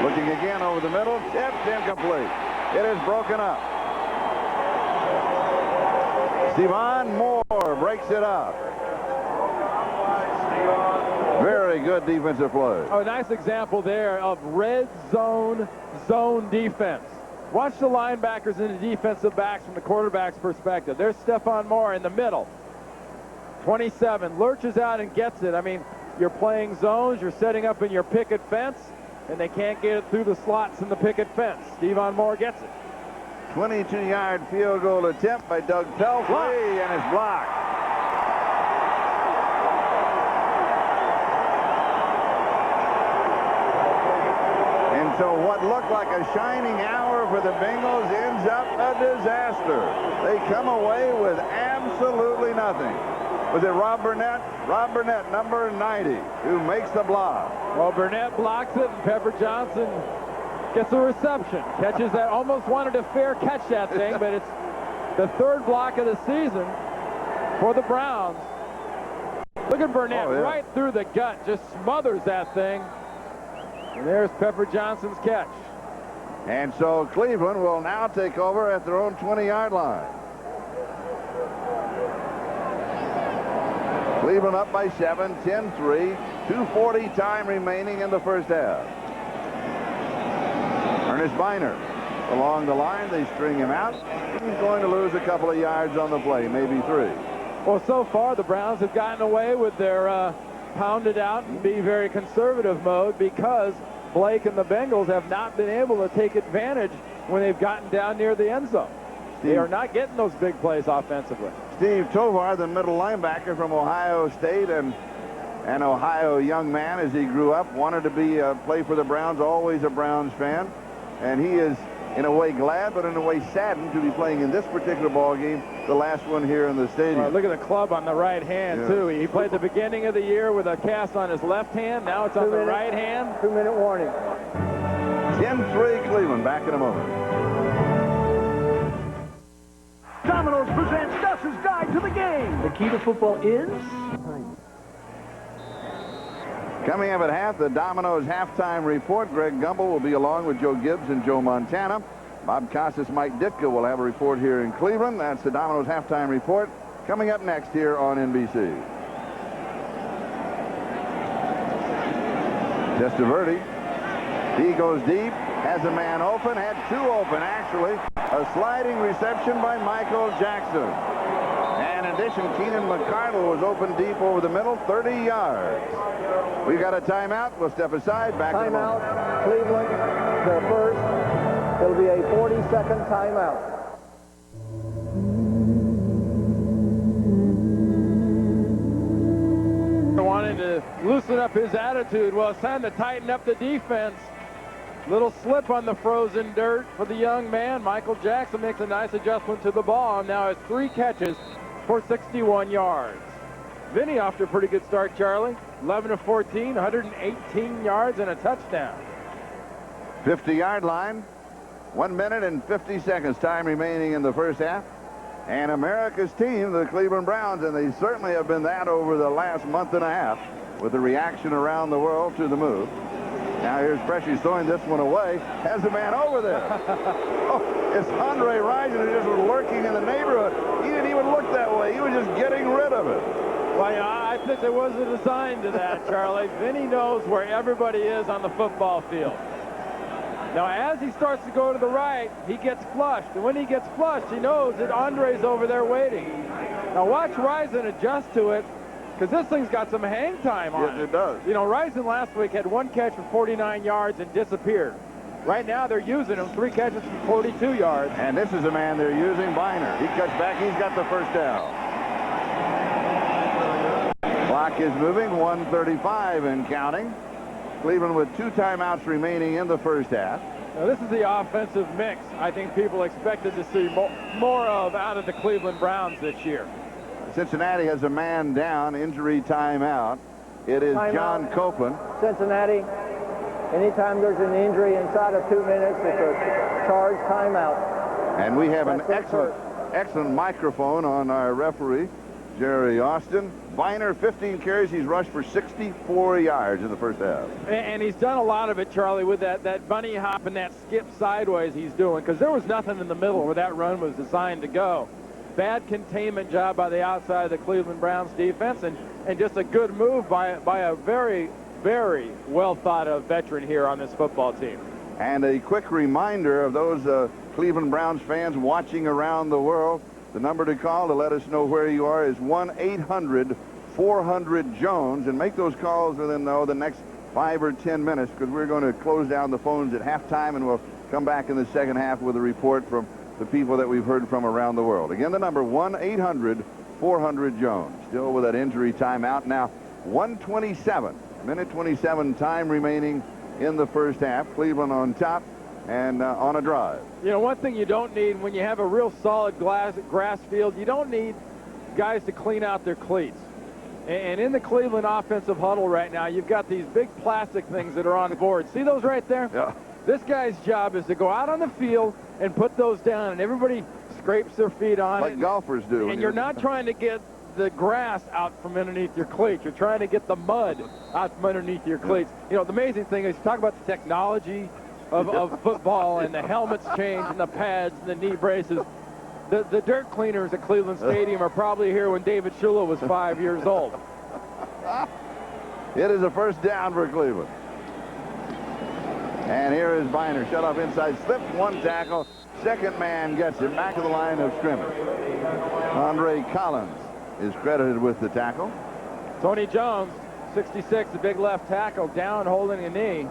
Looking again over the middle. Tipped, incomplete. It is broken up. Stevan Moore breaks it up. Very good defensive play. Oh, nice example there of red zone defense. Watch the linebackers and the defensive backs from the quarterback's perspective. There's Stephon Moore in the middle. 27, lurches out and gets it. I mean, you're playing zones, you're setting up in your picket fence, and they can't get it through the slots in the picket fence. Stephon Moore gets it. 22-yard field goal attempt by Doug Pelfrey, and it's blocked. And so what looked like a shining hour for the Bengals ends up a disaster. They come away with absolutely nothing. Was it Rob Burnett? Rob Burnett, number 90, who makes the block. Well, Burnett blocks it, and Pepper Johnson gets a reception. Catches that. Almost wanted to fair catch that thing, but it's the 3rd block of the season for the Browns. Look at Burnett right through the gut. Just smothers that thing. And there's Pepper Johnson's catch. And so Cleveland will now take over at their own 20-yard line. Cleveland up by 7, 10-3, 2:40 time remaining in the first half. Ernest Biner along the line. They string him out. He's going to lose a couple of yards on the play, maybe 3. Well, so far the Browns have gotten away with their pound it out and be very conservative mode because Blake and the Bengals have not been able to take advantage when they've gotten down near the end zone. They are not getting those big plays offensively. Steve Tovar, the middle linebacker from Ohio State, and an Ohio young man as he grew up, wanted to be play for the Browns, always a Browns fan, and he is in a way glad, but in a way saddened to be playing in this particular ball game, the last one here in the stadium. Well, look at the club on the right hand, too. He played the beginning of the year with a cast on his left hand. Now it's on the right hand. 2-minute warning. 10-3 Cleveland. Back in a moment. Domino's presents Gus's Guide to the Game. The key to football is? Coming up at half, the Domino's halftime report. Greg Gumbel will be along with Joe Gibbs and Joe Montana. Bob Costas, Mike Ditka will have a report here in Cleveland. That's the Domino's halftime report. Coming up next here on NBC. Testaverde. He goes deep, has a man open, had two open actually. A sliding reception by Michael Jackson. And in addition, Keenan McCardle was open deep over the middle, 30 yards. We've got a timeout. We'll step aside. Back in a moment. Timeout. Cleveland, their first. It'll be a 40-second timeout. Wanting to loosen up his attitude. Well, it's time to tighten up the defense. Little slip on the frozen dirt for the young man. Michael Jackson makes a nice adjustment to the ball. Now has 3 catches for 61 yards. Vinny off to a pretty good start, Charlie. 11 of 14, 118 yards and a touchdown. 50-yard line. 1 minute and 50 seconds time remaining in the first half. And America's team, the Cleveland Browns, and they certainly have been that over the last month and a half with the reaction around the world to the move. Now here's Pressey throwing this one away. Has a man over there. Oh, it's Andre Rison who just was lurking in the neighborhood. He didn't even look that way. He was just getting rid of it. Well, yeah, I think there was a design to that, Charlie. Vinny knows where everybody is on the football field. Now, as he starts to go to the right, he gets flushed. And when he gets flushed, he knows that Andre's over there waiting. Now, watch Rison adjust to it, because this thing's got some hang time on it. Yes, it does. You know, Rison last week had 1 catch for 49 yards and disappeared. Right now, they're using him 3 catches for 42 yards. And this is a man they're using, Biner. He cuts back. He's got the first down. Clock is moving, 1:35 and counting. Cleveland with 2 timeouts remaining in the first half. Now, this is the offensive mix I think people expected to see more of out of the Cleveland Browns this year. Cincinnati has a man down, injury timeout. It is Timeout. John Copeland. Cincinnati, anytime there's an injury inside of 2 minutes, it's a charged timeout. And we have an That's excellent microphone on our referee, Jerry Austin. Biner, 15 carries. He's rushed for 64 yards in the first half. And he's done a lot of it, Charlie, with that bunny hop and that skip sideways he's doing, because there was nothing in the middle where that run was designed to go. Bad containment job by the outside of the Cleveland Browns defense, and just a good move by a very, very well thought of veteran here on this football team. And a quick reminder of those Cleveland Browns fans watching around the world, the number to call to let us know where you are is 1-800-400-JONES, and make those calls within the next 5 or 10 minutes, because we're going to close down the phones at halftime, and we'll come back in the second half with a report from the people that we've heard from around the world. Again, the number 1-800-400-JONES. Still with that injury timeout. Now 1:27, minute 27 time remaining in the first half. Cleveland on top and on a drive. You know, one thing you don't need when you have a real solid grass field, you don't need guys to clean out their cleats. And in the Cleveland offensive huddle right now, you've got these big plastic things that are on the board. See those right there? Yeah. This guy's job is to go out on the field and put those down, and everybody scrapes their feet on it. Like golfers do. And you're not trying to get the grass out from underneath your cleats. You're trying to get the mud out from underneath your cleats. You know, the amazing thing is, talk about the technology of football, and the helmets change, and the pads, and the knee braces. The dirt cleaners at Cleveland Stadium are probably here when David Shula was 5 years old. It is a first down for Cleveland. And here is Biner, shut off inside, slipped 1 tackle. Second man gets it back to the line of scrimmage. Andre Collins is credited with the tackle. Tony Jones, 66, the big left tackle, down holding a knee.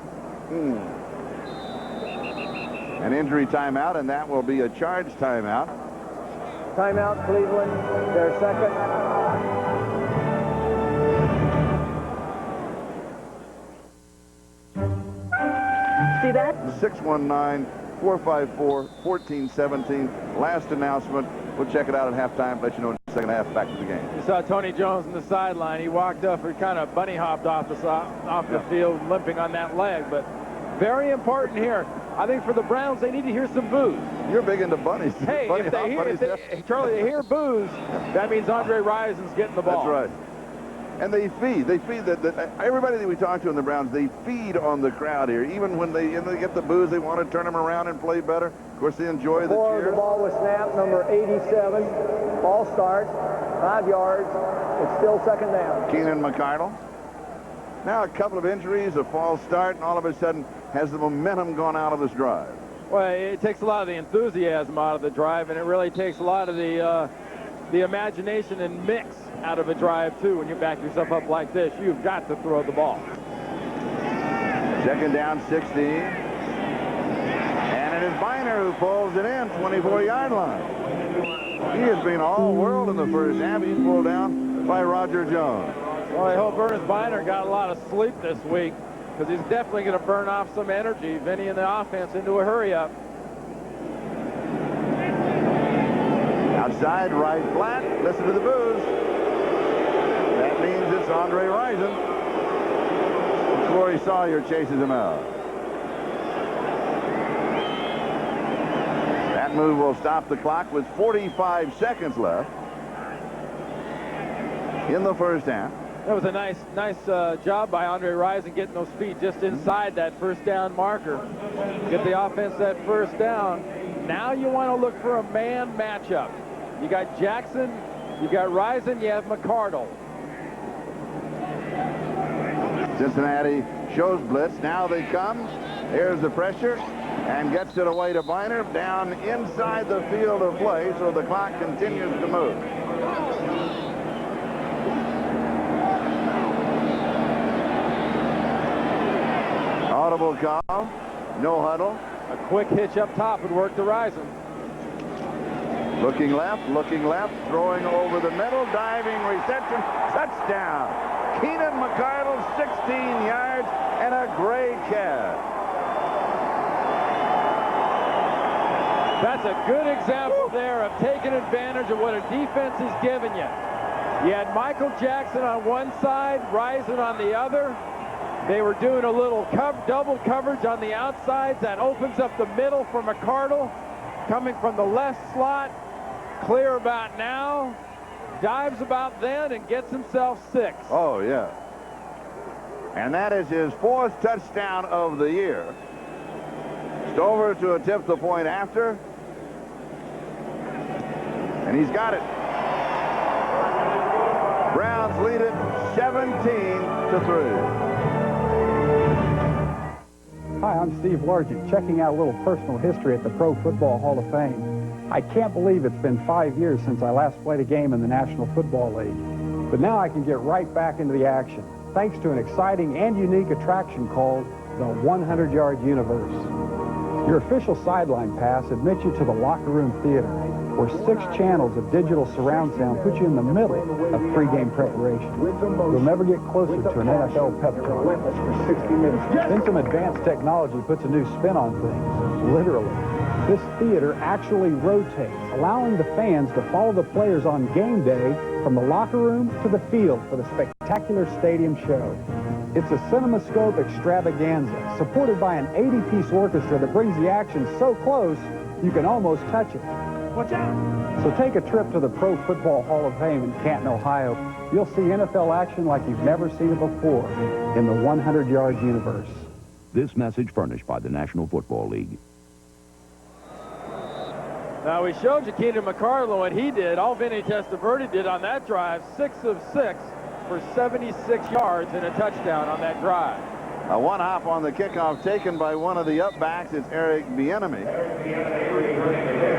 An injury timeout, and that will be a charge timeout. Timeout, Cleveland, their second. See that? 619 454-1417. Last announcement. We'll check it out at halftime. Let you know in the second half. Back to the game. You saw Tony Jones on the sideline. He walked up, he kind of bunny hopped off the field, limping on that leg. But very important here. I think for the Browns, they need to hear some boos. You're big into bunnies. Hey, if they hear, Charlie, they hear boos, that means Andre Rison's getting the ball. That's right. And they feed. Everybody that we talk to in the Browns, they feed on the crowd here. Even when they get the boos, they want to turn them around and play better. Of course, they enjoy the Before cheers. the ball was snapped, number 87. Ball starts, 5 yards. It's still second down. Keenan McCardle. Now a couple of injuries, a false start, and all of a sudden has the momentum gone out of this drive. Well, it takes a lot of the enthusiasm out of the drive, and it really takes a lot of the imagination and mix out of a drive, too. When you back yourself up like this, you've got to throw the ball. Second down, 16. And it is Biner who pulls it in, 24-yard line. He has been all world in the first half. He's pulled down by Roger Jones. Well, I hope Ernest Biner got a lot of sleep this week, because he's definitely going to burn off some energy, Vinny and the offense, into a hurry-up. Outside, right flat. Listen to the boos. That means it's Andre Rison. Corey Sawyer chases him out. That move will stop the clock with 45 seconds left in the first half. That was a nice job by Andre Rison getting those feet just inside that first down marker. Get the offense that first down. Now you want to look for a man matchup. You got Jackson, you got Rison, you have McCardle. Cincinnati shows blitz. Now they come. Here's the pressure and gets it away to Biner down inside the field of play, so the clock continues to move. Audible call. No huddle. A quick hitch up top would work to Rison. Looking left, throwing over the middle, diving reception, touchdown. Keenan McCardle, 16 yards, and a great catch. That's a good example there of taking advantage of what a defense is giving you. You had Michael Jackson on one side, Rison on the other. They were doing a little double coverage on the outsides. That opens up the middle for McCardle, coming from the left slot. Clear about now, dives about then, and gets himself 6. Oh, yeah. And that is his 4th touchdown of the year. Stover to attempt the point after. And he's got it. Browns lead it 17-3. Hi, I'm Steve Largent, checking out a little personal history at the Pro Football Hall of Fame. I can't believe it's been 5 years since I last played a game in the National Football League. But now I can get right back into the action, thanks to an exciting and unique attraction called the 100-Yard Universe. Your official sideline pass admits you to the locker room theater, where 6 channels of digital surround sound put you in the middle of pregame preparation. You'll never get closer to an NFL pep talk. Then some advanced technology puts a new spin on things, literally. This theater actually rotates, allowing the fans to follow the players on game day from the locker room to the field for the spectacular stadium show. It's a CinemaScope extravaganza, supported by an 80-piece orchestra that brings the action so close you can almost touch it. Watch out! So take a trip to the Pro Football Hall of Fame in Canton, Ohio. You'll see NFL action like you've never seen it before in the 100-Yard Universe. This message furnished by the National Football League. Now, we showed you Keenan McCardle what he did. All Vinny Testaverde did on that drive, 6 of 6 for 76 yards and a touchdown on that drive. A one-hop on the kickoff taken by one of the up-backs. It's Eric Bieniemy.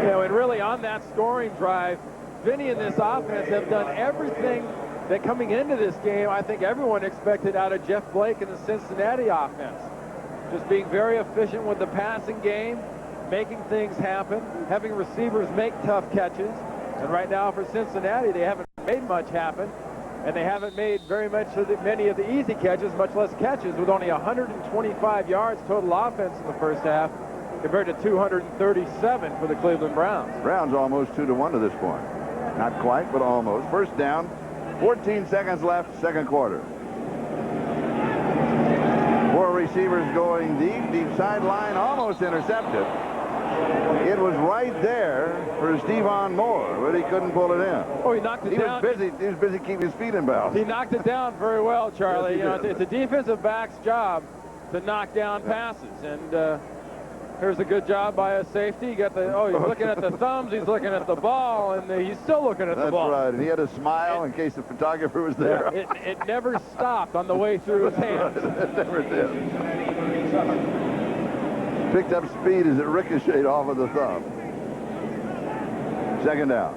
You know, and really on that scoring drive, Vinny and this offense have done everything that coming into this game, I think everyone expected out of Jeff Blake and the Cincinnati offense. Just being very efficient with the passing game, making things happen, having receivers make tough catches. And right now for Cincinnati, they haven't made much happen, and they haven't made many of the easy catches, much less catches, with only 125 yards total offense in the first half. compared to 237 for the Cleveland Browns. Browns almost 2-1 to this point. Not quite, but almost. First down, 14 seconds left, second quarter. 4 receivers going deep sideline, almost intercepted. It was right there for Stephon Moore, but he couldn't pull it in. Oh, he knocked it down. He was busy keeping his feet in bounds. He knocked it down very well, Charlie. Yes, you know, it's a defensive back's job to knock down passes, and here's a good job by a safety. He's looking at the thumbs, he's looking at the ball, and he's still looking at the ball. That's right, and he had a smile in case the photographer was there. Yeah, it never stopped on the way through his hands. Right. It never did. Picked up speed as it ricocheted off of the thumb. Second down.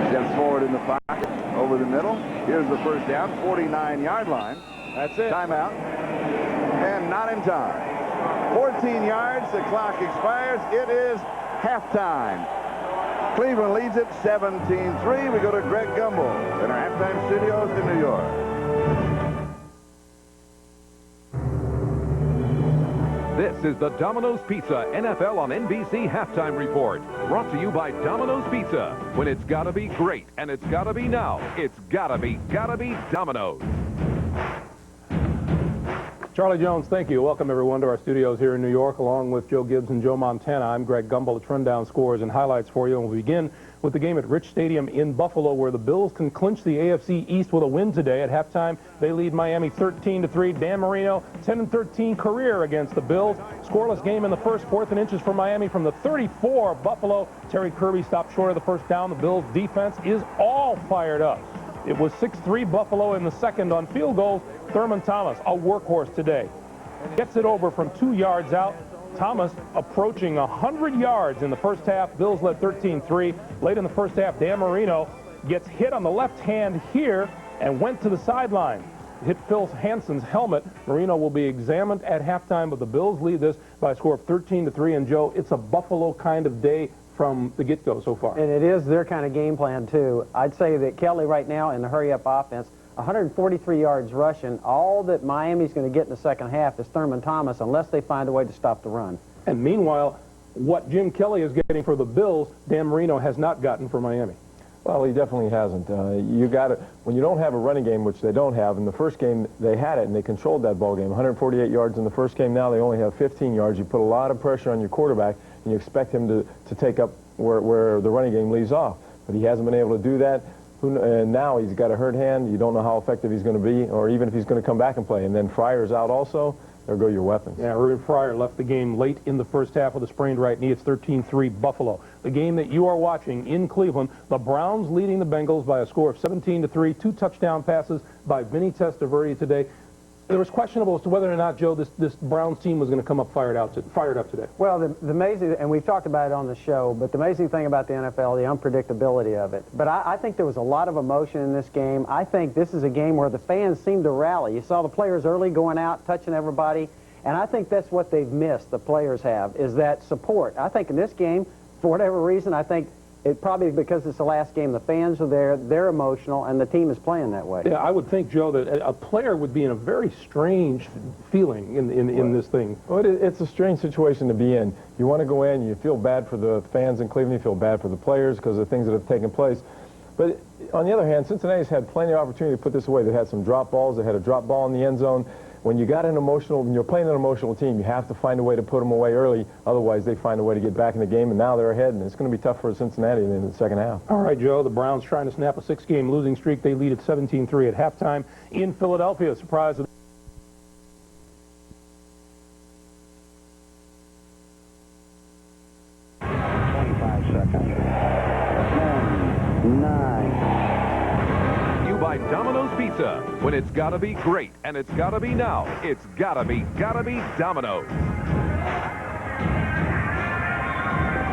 Steps forward in the pocket, over the middle. Here's the first down, 49-yard line. That's it. Timeout. And not in time. 14 yards, the clock expires. It is halftime. Cleveland leads it 17-3. We go to Greg Gumbel in our halftime studios in New York. This is the Domino's Pizza NFL on NBC Halftime Report. Brought to you by Domino's Pizza. When it's gotta be great and it's gotta be now, it's gotta be Domino's. Charlie Jones, thank you. Welcome, everyone, to our studios here in New York, along with Joe Gibbs and Joe Montana. I'm Greg Gumbel. Let's run down scores and highlights for you, and we'll begin with the game at Rich Stadium in Buffalo, where the Bills can clinch the AFC East with a win today. At halftime, they lead Miami 13-3. Dan Marino, 10-13 career against the Bills. Scoreless game in the first, 4th and inches for Miami from the 34. Buffalo, Terry Kirby stopped short of the first down. The Bills' defense is all fired up. It was 6-3 Buffalo in the second on field goals. Thurman Thomas, a workhorse today, gets it over from 2 yards out. Thomas approaching 100 yards in the first half. Bills led 13-3. Late in the first half, Dan Marino gets hit on the left hand here and went to the sideline. Hit Phil Hansen's helmet. Marino will be examined at halftime, but the Bills lead this by a score of 13-3. And Joe, it's a Buffalo kind of day from the get-go so far. And it is their kind of game plan, too. I'd say that Kelly right now in the hurry-up offense, 143 yards rushing. All that Miami's going to get in the second half is Thurman Thomas unless they find a way to stop the run. And meanwhile, what Jim Kelly is getting for the Bills, Dan Marino has not gotten for Miami. Well, he definitely hasn't. You got to, when you don't have a running game, which they don't have. In the first game, they had it, and they controlled that ball game. 148 yards in the first game. Now they only have 15 yards. You put a lot of pressure on your quarterback, and you expect him to take up where the running game leaves off. But he hasn't been able to do that. And now he's got a hurt hand. You don't know how effective he's going to be, or even if he's going to come back and play. And then Fryer's out also. There go your weapons. Yeah, Ruben Fryer left the game late in the first half with a sprained right knee. It's 13-3 Buffalo. The game that you are watching in Cleveland, the Browns leading the Bengals by a score of 17-3. 2 touchdown passes by Vinny Testaverde today. It was questionable as to whether or not, Joe, this Browns team was going to come up fired up today. Well, the amazing, and we've talked about it on the show, but the amazing thing about the NFL, the unpredictability of it. But I think there was a lot of emotion in this game. I think this is a game where the fans seem to rally. You saw the players early going out, touching everybody, and I think that's what they've missed, the players have, is that support. I think in this game, for whatever reason, I think it probably because it's the last game, the fans are there, they're emotional, and the team is playing that way. Yeah, I would think, Joe, that a player would be in a very strange feeling in this thing. Well, it's a strange situation to be in. You want to go in, you feel bad for the fans in Cleveland, you feel bad for the players because of the things that have taken place. But on the other hand, Cincinnati's had plenty of opportunity to put this away. They had some drop balls. They had a drop ball in the end zone. When you're playing an emotional team, you have to find a way to put them away early. Otherwise, they find a way to get back in the game, and now they're ahead, and it's going to be tough for Cincinnati in the second half. All right, Joe, the Browns trying to snap a 6-game losing streak. They lead at 17-3 at halftime in Philadelphia. Surprise. 25 seconds. 10, 9. You buy Domino's Pizza. When it's gotta be great and it's gotta be now, it's gotta be Domino's.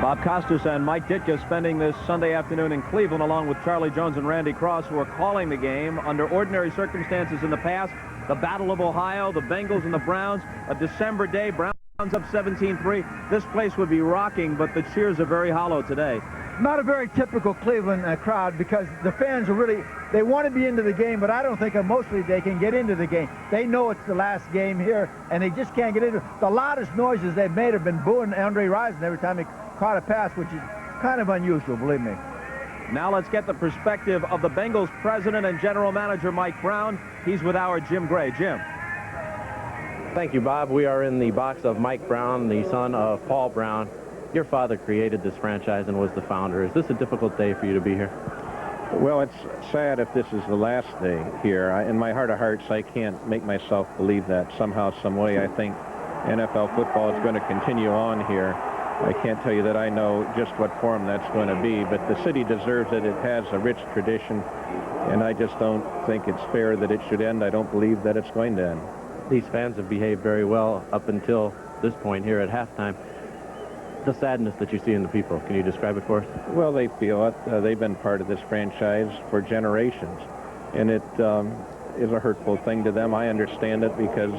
Bob Costas and Mike Ditka spending this Sunday afternoon in Cleveland along with Charlie Jones and Randy Cross, who are calling the game under ordinary circumstances in the past. The Battle of Ohio, the Bengals and the Browns, a December day, Browns up 17-3. This place would be rocking, but the cheers are very hollow today. not a very typical Cleveland crowd, because the fans are really, they want to be into the game, but I don't think emotionally they can get into the game. They know it's the last game here, and they just can't get into it. The loudest noises they've made have been booing Andre Rison every time he caught a pass, which is kind of unusual, believe me. Now let's get the perspective of the Bengals president and general manager, Mike Brown. He's with our Jim Gray. Jim. Thank you, Bob. We are in the box of Mike Brown, the son of Paul Brown. Your father created this franchise and was the founder. Is this a difficult day for you to be here? Well, it's sad if this is the last day here. In my heart of hearts, I can't make myself believe that. Somehow, some way, I think NFL football is going to continue on here. I can't tell you that I know just what form that's going to be, but the city deserves it. It has a rich tradition, and I just don't think it's fair that it should end. I don't believe that it's going to end. These fans have behaved very well up until this point here at halftime. The sadness that you see in the people, can you describe it for us? Well, they feel it. They've been part of this franchise for generations, and it is a hurtful thing to them. I understand it because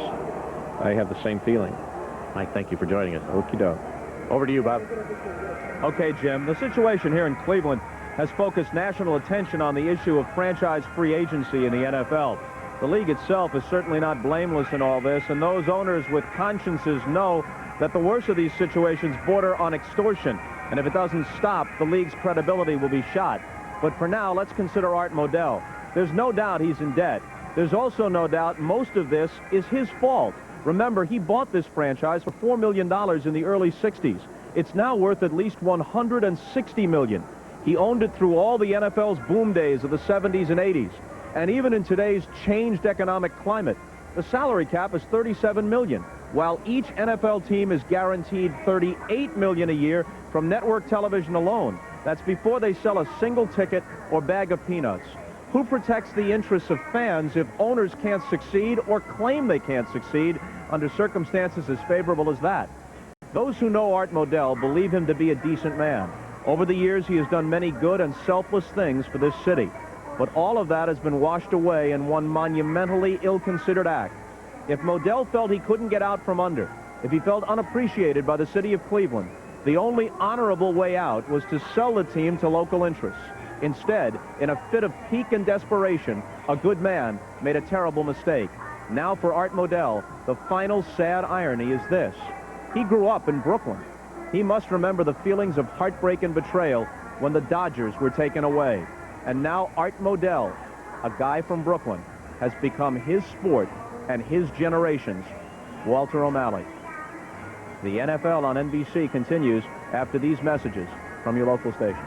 I have the same feeling. Mike, thank you for joining us. Okie doke. Over to you, Bob. Okay, Jim, the situation here in Cleveland has focused national attention on the issue of franchise free agency in the NFL. The league itself is certainly not blameless in all this, and those owners with consciences know that the worst of these situations border on extortion, and if it doesn't stop, the league's credibility will be shot. But for now, let's consider Art Modell. There's no doubt he's in debt. There's also no doubt most of this is his fault. Remember, he bought this franchise for $4 million in the early 60s. It's now worth at least $160 million. He owned it through all the NFL's boom days of the 70s and 80s. And even in today's changed economic climate, the salary cap is $37 million, while each NFL team is guaranteed $38 million a year from network television alone. That's before they sell a single ticket or bag of peanuts. Who protects the interests of fans if owners can't succeed or claim they can't succeed under circumstances as favorable as that? Those who know Art Modell believe him to be a decent man. Over the years, he has done many good and selfless things for this city. But all of that has been washed away in one monumentally ill-considered act. If Modell felt he couldn't get out from under, if he felt unappreciated by the city of Cleveland, the only honorable way out was to sell the team to local interests. Instead, in a fit of pique and desperation, a good man made a terrible mistake. Now for Art Modell, the final sad irony is this. He grew up in Brooklyn. He must remember the feelings of heartbreak and betrayal when the Dodgers were taken away. And now Art Modell, a guy from Brooklyn, has become his sport and his generation's Walter O'Malley. The NFL on NBC continues after these messages from your local station.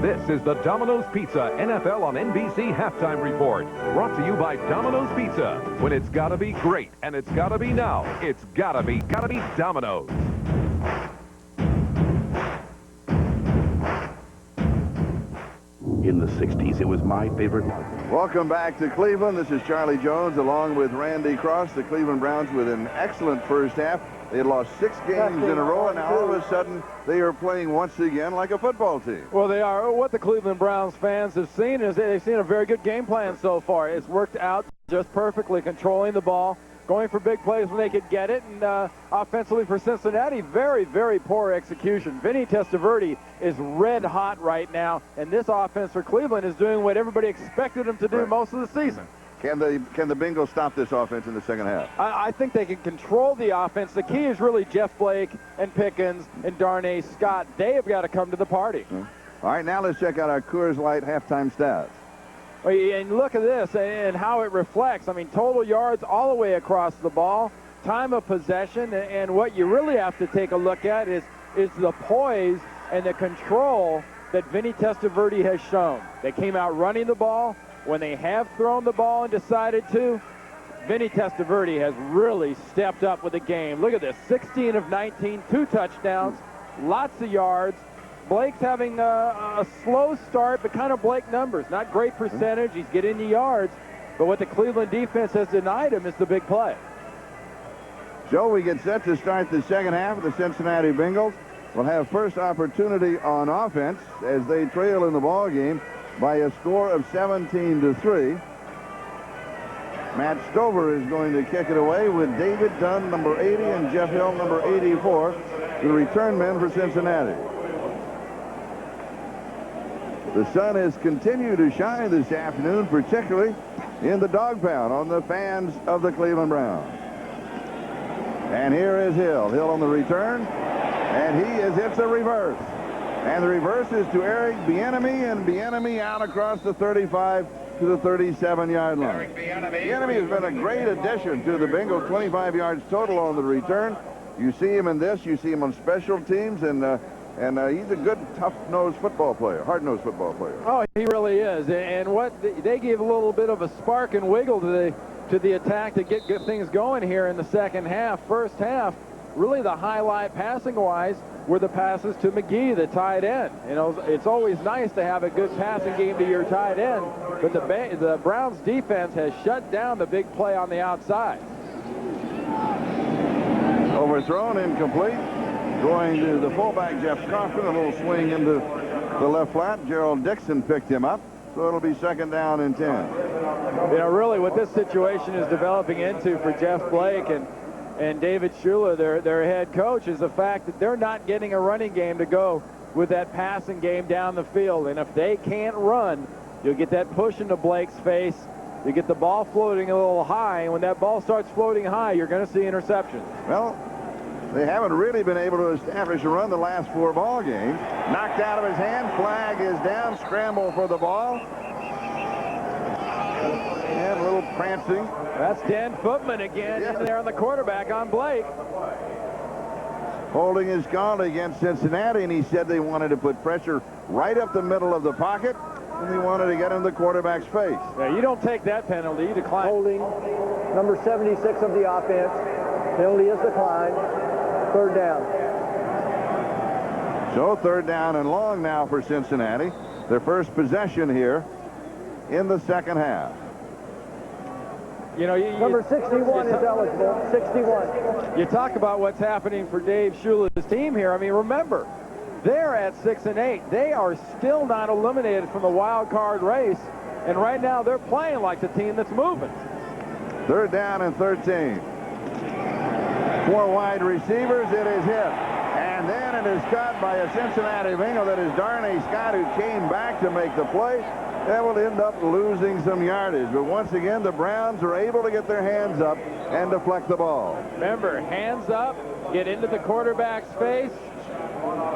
This is the Domino's Pizza NFL on NBC halftime report. Brought to you by Domino's Pizza. When it's gotta be great and it's gotta be now, it's gotta be Domino's. In the 60s, it was my favorite market. Welcome back to Cleveland. This is Charlie Jones along with Randy Cross. The Cleveland Browns with an excellent first half. They had lost 6 games in a row, and now all of a sudden they are playing once again like a football team. Well, they are. What the Cleveland Browns fans have seen is they've seen a very good game plan so far. It's worked out just perfectly, controlling the ball, going for big plays when they could get it, and offensively for Cincinnati, very, very poor execution. Vinny Testaverde is red hot right now, and this offense for Cleveland is doing what everybody expected them to do most of the season. Can the Bengals stop this offense in the second half? I think they can control the offense. The key is really Jeff Blake and Pickens and Darnay Scott. They have got to come to the party. All right, now let's check out our Coors Light halftime stats. And look at this and how it reflects. I mean, total yards all the way across the ball, time of possession, and what you really have to take a look at is the poise and the control that Vinny Testaverde has shown. They came out running the ball. When they have thrown the ball and decided to, Vinny Testaverde has really stepped up with the game. Look at this, 16 of 19, 2 touchdowns, lots of yards. Blake's having a slow start, but kind of Blake numbers. Not great percentage. He's getting the yards, but what the Cleveland defense has denied him is the big play. So we get set to start the second half of the Cincinnati Bengals. Will have first opportunity on offense as they trail in the ball game by a score of 17-3. Matt Stover is going to kick it away with David Dunn, number 80, and Jeff Hill, number 84. the return men for Cincinnati. The sun has continued to shine this afternoon, particularly in the dog pound on the fans of the Cleveland Browns. And here is Hill. Hill on the return, and hits a reverse. And the reverse is to Eric Bieniemy, and Bieniemy out across the 35 to the 37-yard line. Bieniemy has been a great addition to the Bengals, 25 yards total on the return. You see him in this, you see him on special teams, and he's a good, tough-nosed football player, hard-nosed football player. Oh, he really is. And what they gave a little bit of a spark and wiggle to the attack to get good things going here in the second half. First half, really the highlight passing-wise were the passes to McGee, the tight end. You know, it's always nice to have a good passing game to your tight end, but the Browns defense has shut down the big play on the outside. Overthrown, incomplete. Going to the fullback, Jeff Coffin, a little swing into the left flat. Gerald Dixon picked him up, so it'll be second down and 10. You know, really what this situation is developing into for Jeff Blake and David Shula, their head coach, is the fact that they're not getting a running game to go with that passing game down the field. And if they can't run, you'll get that push into Blake's face. You get the ball floating a little high, and when that ball starts floating high, you're going to see interceptions. Well, they haven't really been able to establish a run the last 4 ball games. Knocked out of his hand. Flag is down. Scramble for the ball. And a little prancing. That's Dan Footman again in there on the quarterback on Blake. Holding is called against Cincinnati, and he said they wanted to put pressure right up the middle of the pocket, and they wanted to get in the quarterback's face. Yeah, you don't take that penalty. You decline. Holding number 76 of the offense. Penalty is declined. Third down. So third down and long now for Cincinnati. Their first possession here in the second half. You know, number 61 is eligible. 61. You talk about what's happening for Dave Shula's team here. I mean, remember, they're at 6-8. They are still not eliminated from the wild card race, and right now they're playing like the team that's moving. Third down and 13. 4 wide receivers. It is hit. And then it is caught by a Cincinnati Bengal. That is Darnay Scott, who came back to make the play. That will end up losing some yardage. But once again, the Browns are able to get their hands up and deflect the ball. Remember, hands up, get into the quarterback's face,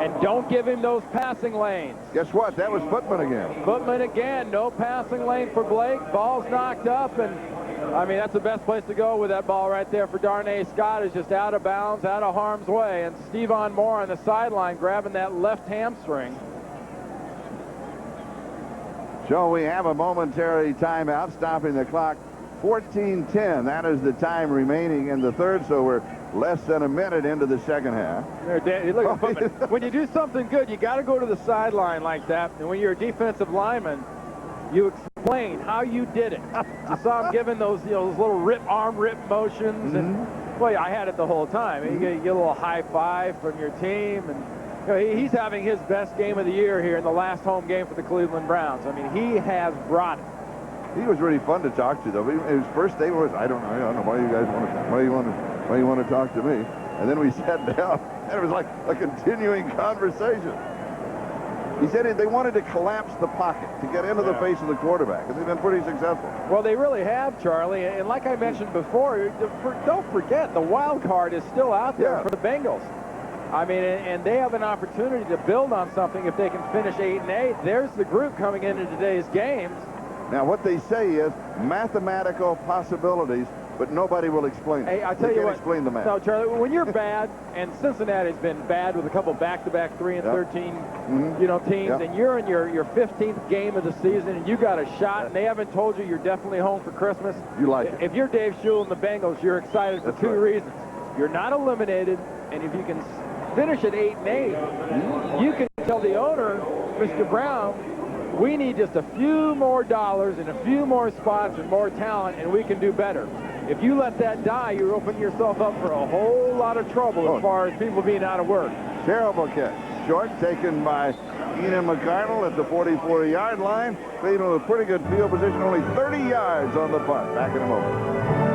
and don't give him those passing lanes. Guess what? That was Footman again. Footman again. No passing lane for Blake. Ball's knocked up, and I mean, that's the best place to go with that ball right there for Darnay Scott. Is just out of bounds, out of harm's way. And Stephon Moore on the sideline grabbing that left hamstring. So we have a momentary timeout, stopping the clock. 14:10. That is the time remaining in the third, so we're less than a minute into the second half. Look at Footman. When you do something good, you got to go to the sideline like that. And when you're a defensive lineman, you explain how you did it. You saw him giving those, those little arm rip motions, and well, I had it the whole time. You get a little high five from your team, and he's having his best game of the year here in the last home game for the Cleveland Browns. I mean, he has brought it. He was really fun to talk to, though. His first statement was, I don't know why you guys why you want to talk to me. And then we sat down, and it was like a continuing conversation. He said they wanted to collapse the pocket to get into the face of the quarterback, and they've been pretty successful. Well, they really have, Charlie. And like I mentioned before, don't forget, the wild card is still out there for the Bengals. I mean, and they have an opportunity to build on something if they can finish 8-8. There's the group coming into today's games. Now, what they say is mathematical possibilities, but nobody will explain it. Hey, I tell you what. Explain the math. No, Charlie, when you're bad, and Cincinnati's been bad with a couple back-to-back 3-13, teams, and you're in your 15th game of the season, and you got a shot, and they haven't told you you're definitely home for Christmas. You like it. If you're Dave Shula and the Bengals, you're excited for two reasons. You're not eliminated, and if you can finish at 8-8, you can tell the owner, Mr. Brown, we need just a few more dollars and a few more spots and more talent, and we can do better. If you let that die, you're opening yourself up for a whole lot of trouble as far as people being out of work. Terrible catch. Short, taken by Ian McCardle at the 44-yard line. Cleveland with pretty good field position, only 30 yards on the punt. Back in a moment.